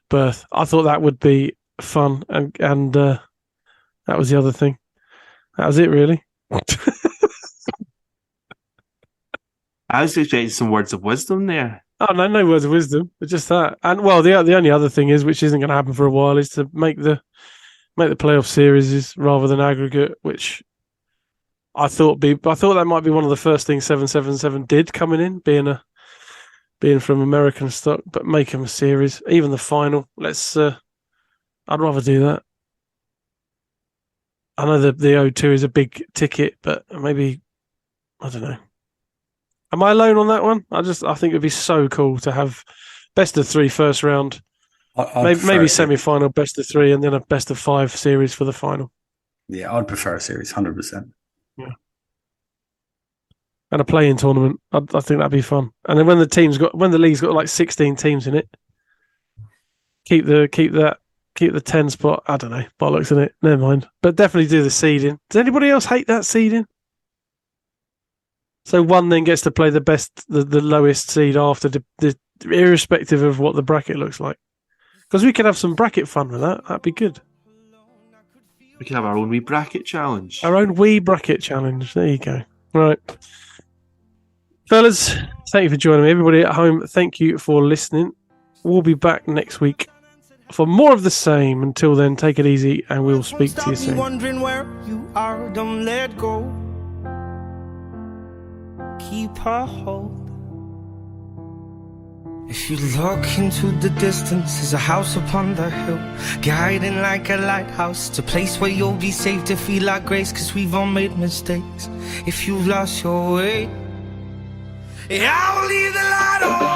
[SPEAKER 3] berth. I thought that would be fun, and that was the other thing. That was it, really.
[SPEAKER 5] I was expecting some words of wisdom there.
[SPEAKER 3] Oh, no words of wisdom, but just that. And well, the only other thing is, which isn't going to happen for a while, is to make the playoff series rather than aggregate, which I thought that might be one of the first things 777 did coming in, being from American stock, but make them a series, even the final. I'd rather do that. I know the O2 is a big ticket, but maybe, I don't know. Am I alone on that one? I think it'd be so cool to have best of 3 first round, maybe semi-final, best of 3, and then a best of 5 series for the final.
[SPEAKER 6] Yeah, I'd prefer a series, 100%.
[SPEAKER 3] Yeah, and a play-in tournament. I think that'd be fun. And then when the league's got like 16 teams in it, keep the 10 spot. I don't know, bollocks in it. Never mind. But definitely do the seeding. Does anybody else hate that seeding? So one then gets to play the lowest seed after, irrespective of what the bracket looks like. Because we could have some bracket fun with that. That'd be good.
[SPEAKER 5] We can have our own wee bracket challenge.
[SPEAKER 3] Our own wee bracket challenge. There you go. Right. Fellas, thank you for joining me. Everybody at home, thank you for listening. We'll be back next week for more of the same. Until then, take it easy, and we'll speak to you soon.
[SPEAKER 8] Wondering where you are, don't let go. Keep a hold. If you look into the distance, there's a house upon the hill, guiding like a lighthouse. It's a place where you'll be safe to feel our grace, cause we've all made mistakes. If you've lost your way, I will leave the light on.